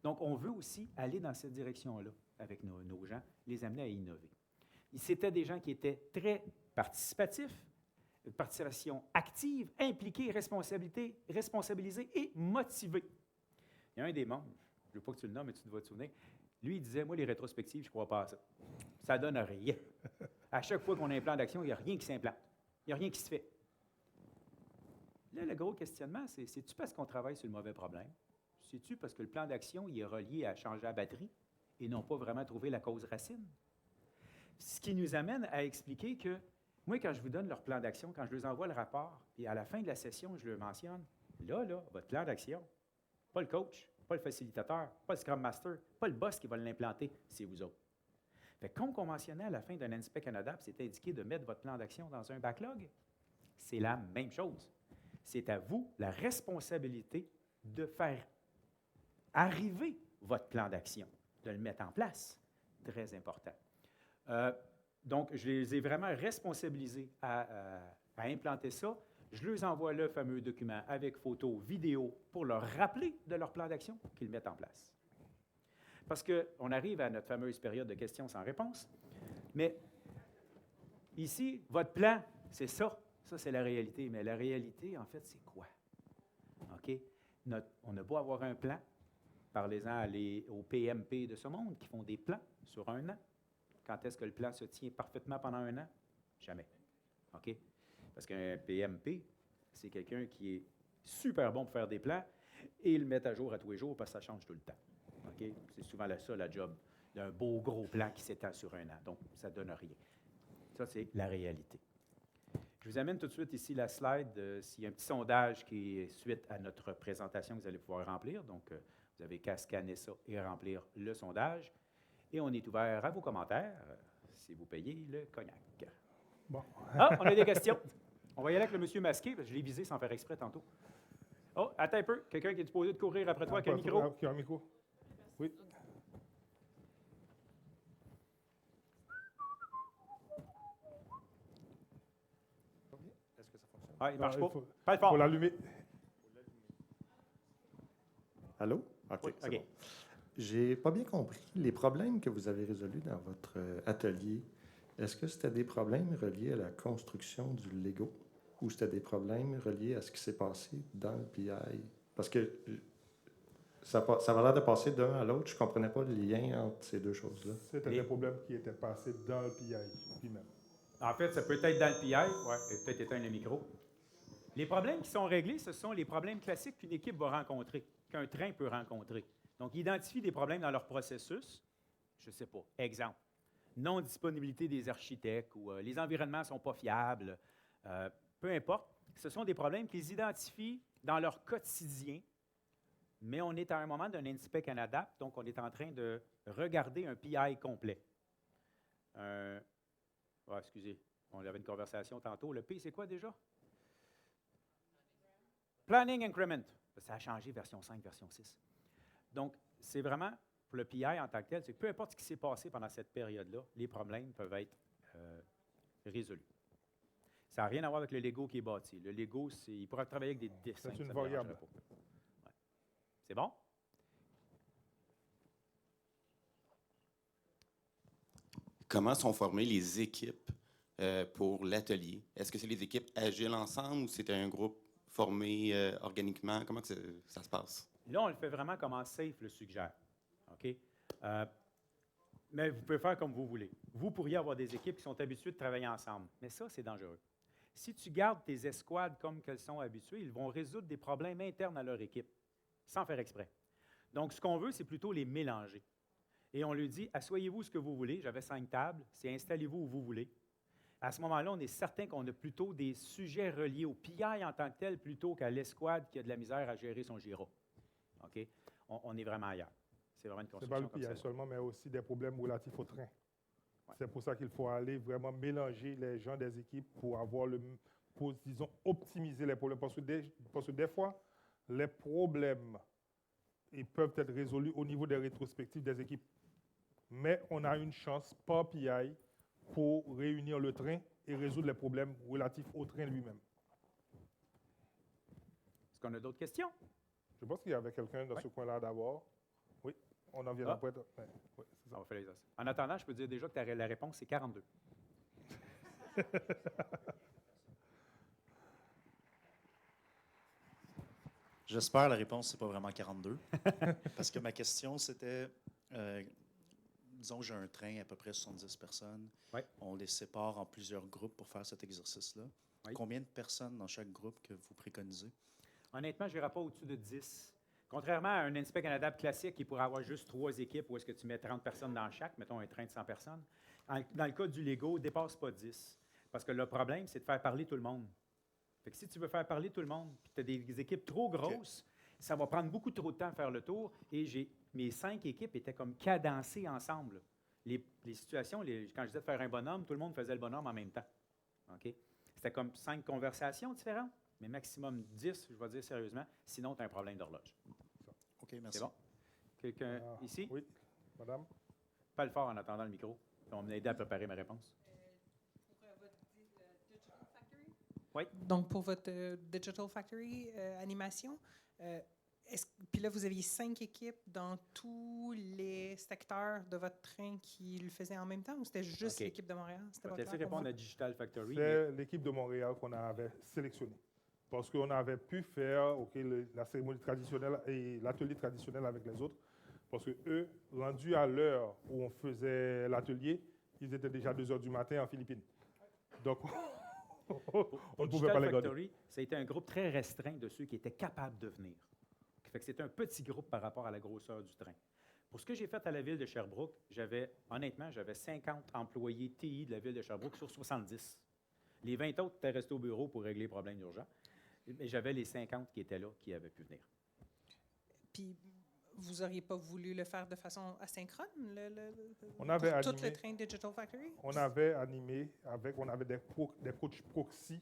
Donc, on veut aussi aller dans cette direction-là avec nos gens, les amener à innover. C'était des gens qui étaient très participatifs, participation active, impliquée, responsabilisée et motivée. Il y a un des membres, je ne veux pas que tu le nommes, mais tu dois te souvenir, lui, il disait, moi, les rétrospectives, je ne crois pas à ça. Ça ne donne rien. À chaque fois qu'on a un plan d'action, il n'y a rien qui s'implante. Il n'y a rien qui se fait. Là, le gros questionnement, c'est-tu parce qu'on travaille sur le mauvais problème? C'est-tu parce que le plan d'action, il est relié à changer la batterie et non pas vraiment trouver la cause racine? Ce qui nous amène à expliquer que moi, quand je vous donne leur plan d'action, quand je leur envoie le rapport, puis à la fin de la session, je leur mentionne, là, votre plan d'action, pas le coach, pas le facilitateur, pas le Scrum Master, pas le boss qui va l'implanter, c'est vous autres. Fait que comme on mentionnait à la fin d'un Inspect Canada, c'est indiqué de mettre votre plan d'action dans un backlog, c'est la même chose. C'est à vous la responsabilité de faire arriver votre plan d'action, de le mettre en place. Très important. Donc, je les ai vraiment responsabilisés à implanter ça. Je leur envoie le fameux document avec photos, vidéos pour leur rappeler de leur plan d'action qu'ils le mettent en place. Parce qu'on arrive à notre fameuse période de questions sans réponse. Mais ici, votre plan, c'est ça. Ça, c'est la réalité. Mais la réalité, en fait, c'est quoi? OK? On a beau avoir un plan. Parlez-en aux PMP de ce monde qui font des plans sur un an. Quand est-ce que le plan se tient parfaitement pendant un an? Jamais. OK? Parce qu'un PMP, c'est quelqu'un qui est super bon pour faire des plans et le mettre à jour à tous les jours parce que ça change tout le temps. OK? C'est souvent ça, la job d'un beau gros plan qui s'étend sur un an. Donc, ça ne donne rien. Ça, c'est la réalité. Je vous amène tout de suite ici la slide. S'il y a un petit sondage qui est suite à notre présentation que vous allez pouvoir remplir. Donc, vous avez qu'à scanner ça et remplir le sondage. Et on est ouvert à vos commentaires, si vous payez le cognac. Bon. Ah, on a des questions. On va y aller avec le monsieur masqué, parce que je l'ai visé sans faire exprès tantôt. Oh, attends un peu. Quelqu'un qui est supposé de courir après toi avec un micro. Qui a un micro? Oui. Est-ce que ça fonctionne? Ah, il marche Non, pas. il Pas faut fort. l'allumer. Allô? OK, Oui, c'est OK. bon. J'ai pas bien compris. Les problèmes que vous avez résolus dans votre atelier, est-ce que c'était des problèmes reliés à la construction du Lego ou c'était des problèmes reliés à ce qui s'est passé dans le PI? Parce que ça avait l'air de passer d'un à l'autre. Je comprenais pas le lien entre ces deux choses-là. C'était des problèmes qui étaient passés dans le PI lui-même. En fait, ça peut être dans le PI. Ouais, peut-être éteindre le micro. Les problèmes qui sont réglés, ce sont les problèmes classiques qu'une équipe va rencontrer, qu'un train peut rencontrer. Donc, ils identifient des problèmes dans leur processus. Je ne sais pas. Exemple, non-disponibilité des architectes ou les environnements ne sont pas fiables. Peu importe. Ce sont des problèmes qu'ils identifient dans leur quotidien, mais on est à un moment d'un Inspect and Adapt, donc on est en train de regarder un PI complet. Excusez, on avait une conversation tantôt. Le P, c'est quoi déjà? Planning Increment. Ça a changé version 5, version 6. Donc, c'est vraiment, pour le PI en tant que tel, c'est que peu importe ce qui s'est passé pendant cette période-là, les problèmes peuvent être résolus. Ça n'a rien à voir avec le Lego qui est bâti. Le Lego, il pourra travailler avec des dessins. C'est une variable. Ouais. C'est bon? Comment sont formées les équipes pour l'atelier? Est-ce que c'est les équipes agiles ensemble ou c'est un groupe formé organiquement? Comment que ça se passe? Là, on le fait vraiment comme en safe le suggère. OK? Mais vous pouvez faire comme vous voulez. Vous pourriez avoir des équipes qui sont habituées de travailler ensemble. Mais ça, c'est dangereux. Si tu gardes tes escouades comme qu'elles sont habituées, ils vont résoudre des problèmes internes à leur équipe, sans faire exprès. Donc, ce qu'on veut, c'est plutôt les mélanger. Et on lui dit, asseyez-vous ce que vous voulez. J'avais 5 tables. C'est installez-vous où vous voulez. À ce moment-là, on est certain qu'on a plutôt des sujets reliés au PI en tant que tel plutôt qu'à l'escouade qui a de la misère à gérer son Gira. OK? On est vraiment ailleurs. C'est vraiment une Ce n'est pas construction le comme PI ça. seulement, mais aussi des problèmes relatifs au train. Ouais. C'est pour ça qu'il faut aller vraiment mélanger les gens des équipes pour avoir disons, optimiser les problèmes. Parce que des fois, les problèmes ils peuvent être résolus au niveau des rétrospectives des équipes. Mais on a une chance par PI pour réunir le train et résoudre les problèmes relatifs au train lui-même. Est-ce qu'on a d'autres questions? Je pense qu'il y avait quelqu'un dans ce coin-là d'abord. Oui, on en vient après. Oui, c'est ça. On va faire les exercices. En attendant, je peux dire déjà que la réponse, c'est 42. J'espère la réponse, c'est pas vraiment 42. Parce que ma question, c'était, disons que j'ai un train à peu près 70 personnes. Ouais. On les sépare en plusieurs groupes pour faire cet exercice-là. Oui. Combien de personnes dans chaque groupe que vous préconisez? Honnêtement, je n'irai pas au-dessus de 10. Contrairement à un Inspect and Adapt classique qui pourrait avoir juste 3 équipes où est-ce que tu mets 30 personnes dans chaque, mettons un train de 100 personnes. Dans le cas du Lego, ne dépasse pas 10. Parce que le problème, c'est de faire parler tout le monde. Fait que si tu veux faire parler tout le monde, puis tu as des équipes trop grosses, ça va prendre beaucoup trop de temps à faire le tour. Et mes 5 équipes étaient comme cadencées ensemble. Les situations, quand je disais de faire un bonhomme, tout le monde faisait le bonhomme en même temps. OK? C'était comme 5 conversations différentes, mais maximum 10, je vais dire sérieusement, sinon tu as un problème d'horloge. OK, merci. C'est bon? Quelqu'un ici? Oui, madame. Pas le fort en attendant le micro. Ça va m'aider à préparer ma réponse. Pour votre Digital Factory? Oui. Donc, pour votre Digital Factory animation, puis là, vous aviez 5 équipes dans tous les secteurs de votre train qui le faisaient en même temps ou c'était juste OK. l'équipe de Montréal? Je C'était vais pas te laisser clair pour répondre moi. à Digital Factory. C'est l'équipe de Montréal qu'on avait sélectionnée. Parce qu'on avait pu faire la cérémonie traditionnelle et l'atelier traditionnel avec les autres. Parce que eux, rendus à l'heure où on faisait l'atelier, ils étaient déjà 2 heures du matin en Philippines. Donc, on ne pouvait pas les garder. Factory, ça a été un groupe très restreint de ceux qui étaient capables de venir. Fait que c'était un petit groupe par rapport à la grosseur du train. Pour ce que j'ai fait à la ville de Sherbrooke, honnêtement, j'avais 50 employés TI de la ville de Sherbrooke sur 70. Les 20 autres étaient restés au bureau pour régler les problèmes urgents. Mais j'avais les 50 qui étaient là, qui avaient pu venir. Puis, vous n'auriez pas voulu le faire de façon asynchrone, On avait pour tout animé. le train Digital Factory? On avait animé on avait des coachs proxy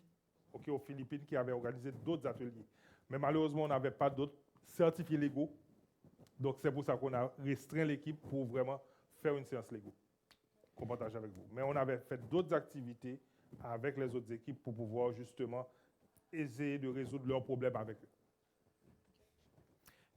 aux Philippines qui avaient organisé d'autres ateliers. Mais malheureusement, on n'avait pas d'autres certifiés légaux. Donc, c'est pour ça qu'on a restreint l'équipe pour vraiment faire une séance légaux qu'on partage avec vous. Mais on avait fait d'autres activités avec les autres équipes pour pouvoir justement essayer de résoudre leurs problèmes avec eux.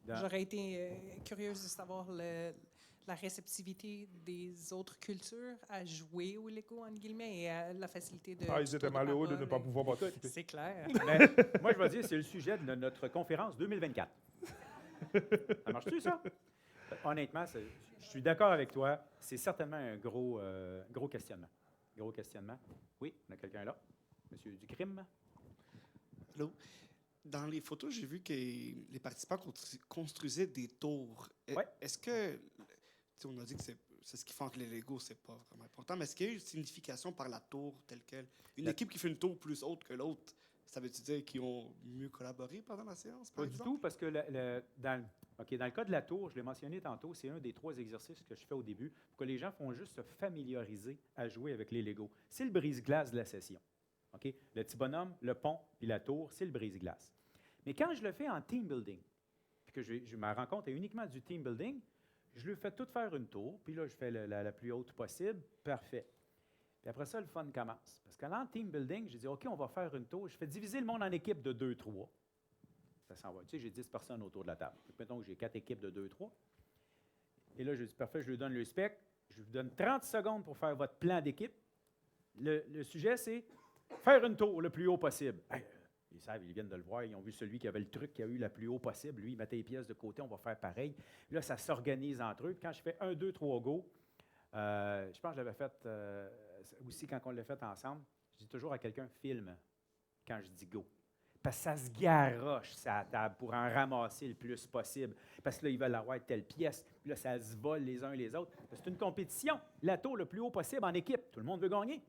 J'aurais été curieuse de savoir la réceptivité des autres cultures à jouer au Lego, entre guillemets, et à la facilité de... Ils étaient malheureux de ne pas pouvoir participer. C'est clair. Mais moi, je vais dire, c'est le sujet de notre conférence 2024. Ça marche-tu, ça? Honnêtement, je suis d'accord avec toi. C'est certainement un gros questionnement. Gros questionnement. Oui, on a quelqu'un là. Monsieur Ducrime. Allô? Dans les photos, j'ai vu que les participants construisaient des tours. Ouais. Est-ce que, on a dit que c'est ce qui fait que les Legos, c'est pas vraiment important, mais est-ce qu'il y a une signification par la tour telle quelle? Une équipe qui fait une tour plus haute que l'autre, ça veut-tu dire qu'ils ont mieux collaboré pendant la séance, par Pas du exemple? tout, parce que dans le cas de la tour, je l'ai mentionné tantôt, c'est un des 3 exercices que je fais au début pour que les gens font juste se familiariser à jouer avec les Legos. C'est le brise-glace de la session. Okay? Le petit bonhomme, le pont puis la tour, c'est le brise-glace. Mais quand je le fais en team building, puis que ma rencontre est uniquement du team building, je lui fais tout faire une tour, puis là, je fais la plus haute possible, parfait. Puis après ça, le fun commence. Parce que en team building, j'ai dit, OK, on va faire une tour. Je fais diviser le monde en équipes de 2-3. Ça s'en va. Tu sais, j'ai 10 personnes autour de la table. Donc, mettons que j'ai 4 équipes de 2-3. Et là, je dis, parfait, je lui donne le spec. Je vous donne 30 secondes pour faire votre plan d'équipe. Le sujet, c'est faire une tour le plus haut possible. Hey, ils savent, ils viennent de le voir, ils ont vu celui qui avait le truc qui a eu la plus haut possible. Lui, il mettait les pièces de côté, on va faire pareil. Là, ça s'organise entre eux. Puis quand je fais 1, 2, 3, go, je pense que je l'avais fait aussi quand on l'a fait ensemble. Je dis toujours à quelqu'un, filme quand je dis go. Parce que ça se garoche sa table pour en ramasser le plus possible. Parce que là, ils veulent avoir telle pièce. Puis là, ça se vole les uns les autres. C'est une compétition. La tour le plus haut possible en équipe. Tout le monde veut gagner.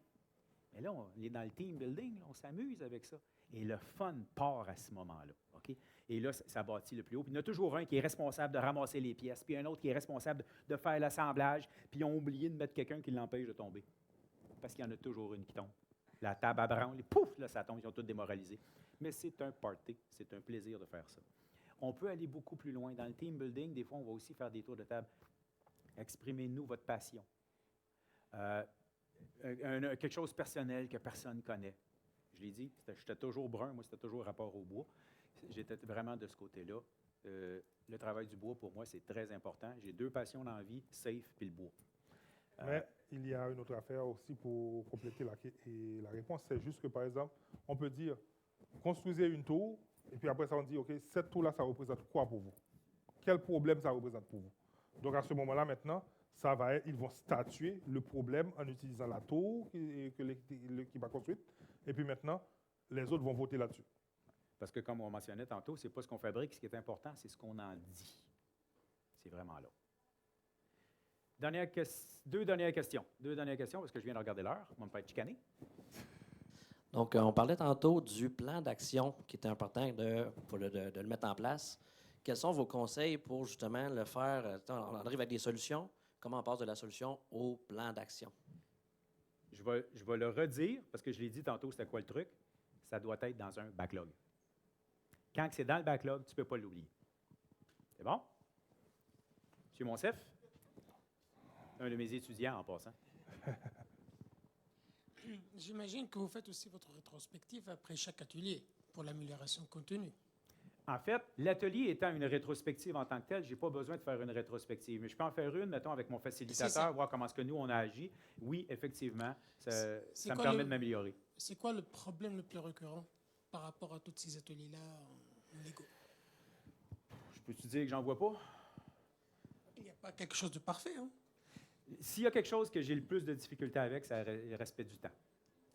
Mais là, on est dans le team building. Là, on s'amuse avec ça. Et le fun part à ce moment-là. OK? Et là, ça bâtit le plus haut. Puis il y en a toujours un qui est responsable de ramasser les pièces, puis un autre qui est responsable de faire l'assemblage, puis ils ont oublié de mettre quelqu'un qui l'empêche de tomber. Parce qu'il y en a toujours une qui tombe. La table à branle, pouf, là, ça tombe, ils sont tous démoralisés. Mais c'est un party, c'est un plaisir de faire ça. On peut aller beaucoup plus loin. Dans le team building, des fois, on va aussi faire des tours de table. Exprimez-nous votre passion. Quelque chose de personnel que personne ne connaît. Je l'ai dit, j'étais toujours brun, moi, c'était toujours rapport au bois. J'étais vraiment de ce côté-là. Le travail du bois, pour moi, c'est très important. J'ai 2 passions dans la vie, safe puis le bois. Mais il y a une autre affaire aussi pour compléter la réponse. C'est juste que, par exemple, on peut dire, construisez une tour, et puis après ça, on dit, OK, cette tour-là, ça représente quoi pour vous? Quel problème ça représente pour vous? Donc, à ce moment-là, maintenant, ils vont statuer le problème en utilisant la tour qui va construite. Et puis maintenant, les autres vont voter là-dessus. Parce que, comme on mentionnait tantôt, ce n'est pas ce qu'on fabrique, ce qui est important, c'est ce qu'on en dit. C'est vraiment là. Deux dernières questions, parce que je viens de regarder l'heure. On va me faire chicaner. Donc, on parlait tantôt du plan d'action qui était important de le mettre en place. Quels sont vos conseils pour justement le faire? On arrive avec des solutions. Comment on passe de la solution au plan d'action? Je vais le redire, parce que je l'ai dit tantôt, c'était quoi le truc? Ça doit être dans un backlog. Quand c'est dans le backlog, tu ne peux pas l'oublier. C'est bon? Monsieur Monsef? Un de mes étudiants en passant. J'imagine que vous faites aussi votre rétrospective après chaque atelier pour l'amélioration continue. En fait, l'atelier étant une rétrospective en tant que telle, je n'ai pas besoin de faire une rétrospective. Mais je peux en faire une, mettons, avec mon facilitateur, voir comment est-ce que nous, on a agi. Oui, effectivement, ça me permet de m'améliorer. C'est quoi le problème le plus récurrent par rapport à tous ces ateliers-là en Lego? Je peux-tu dire que j'en vois pas? Il n'y a pas quelque chose de parfait, hein? S'il y a quelque chose que j'ai le plus de difficulté avec, c'est le respect du temps.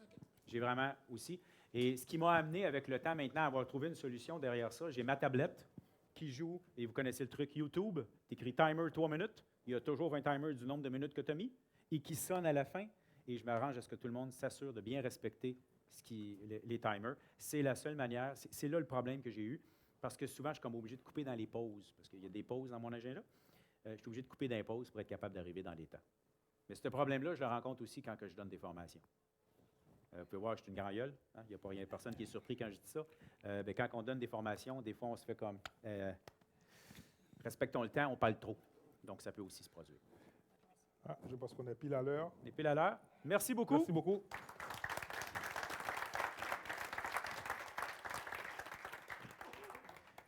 Okay. J'ai vraiment aussi. Et ce qui m'a amené avec le temps maintenant à avoir trouvé une solution derrière ça, j'ai ma tablette qui joue, et vous connaissez le truc YouTube, tu écris timer 3 minutes, il y a toujours un timer du nombre de minutes que tu as mis, et qui sonne à la fin, et je m'arrange à ce que tout le monde s'assure de bien respecter les timers. C'est la seule manière, c'est là le problème que j'ai eu. parce que souvent, je suis comme obligé de couper dans les pauses, parce qu'il y a des pauses dans mon agenda. Je suis obligé de couper dans les pauses pour être capable d'arriver dans les temps. Mais ce problème-là, je le rencontre aussi quand je donne des formations. Vous pouvez voir, je suis une grand gueule. Hein? Il n'y a personne qui est surpris quand je dis ça. Mais quand on donne des formations, des fois, on se fait comme respectons le temps, on parle trop. Donc, ça peut aussi se produire. Ah, je pense qu'on est pile à l'heure. On est pile à l'heure. Merci beaucoup. Merci beaucoup.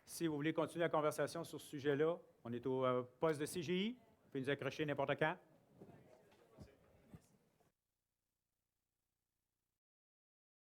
Si vous voulez continuer la conversation sur ce sujet-là, on est au poste de CGI. Vous pouvez nous accrocher n'importe quand.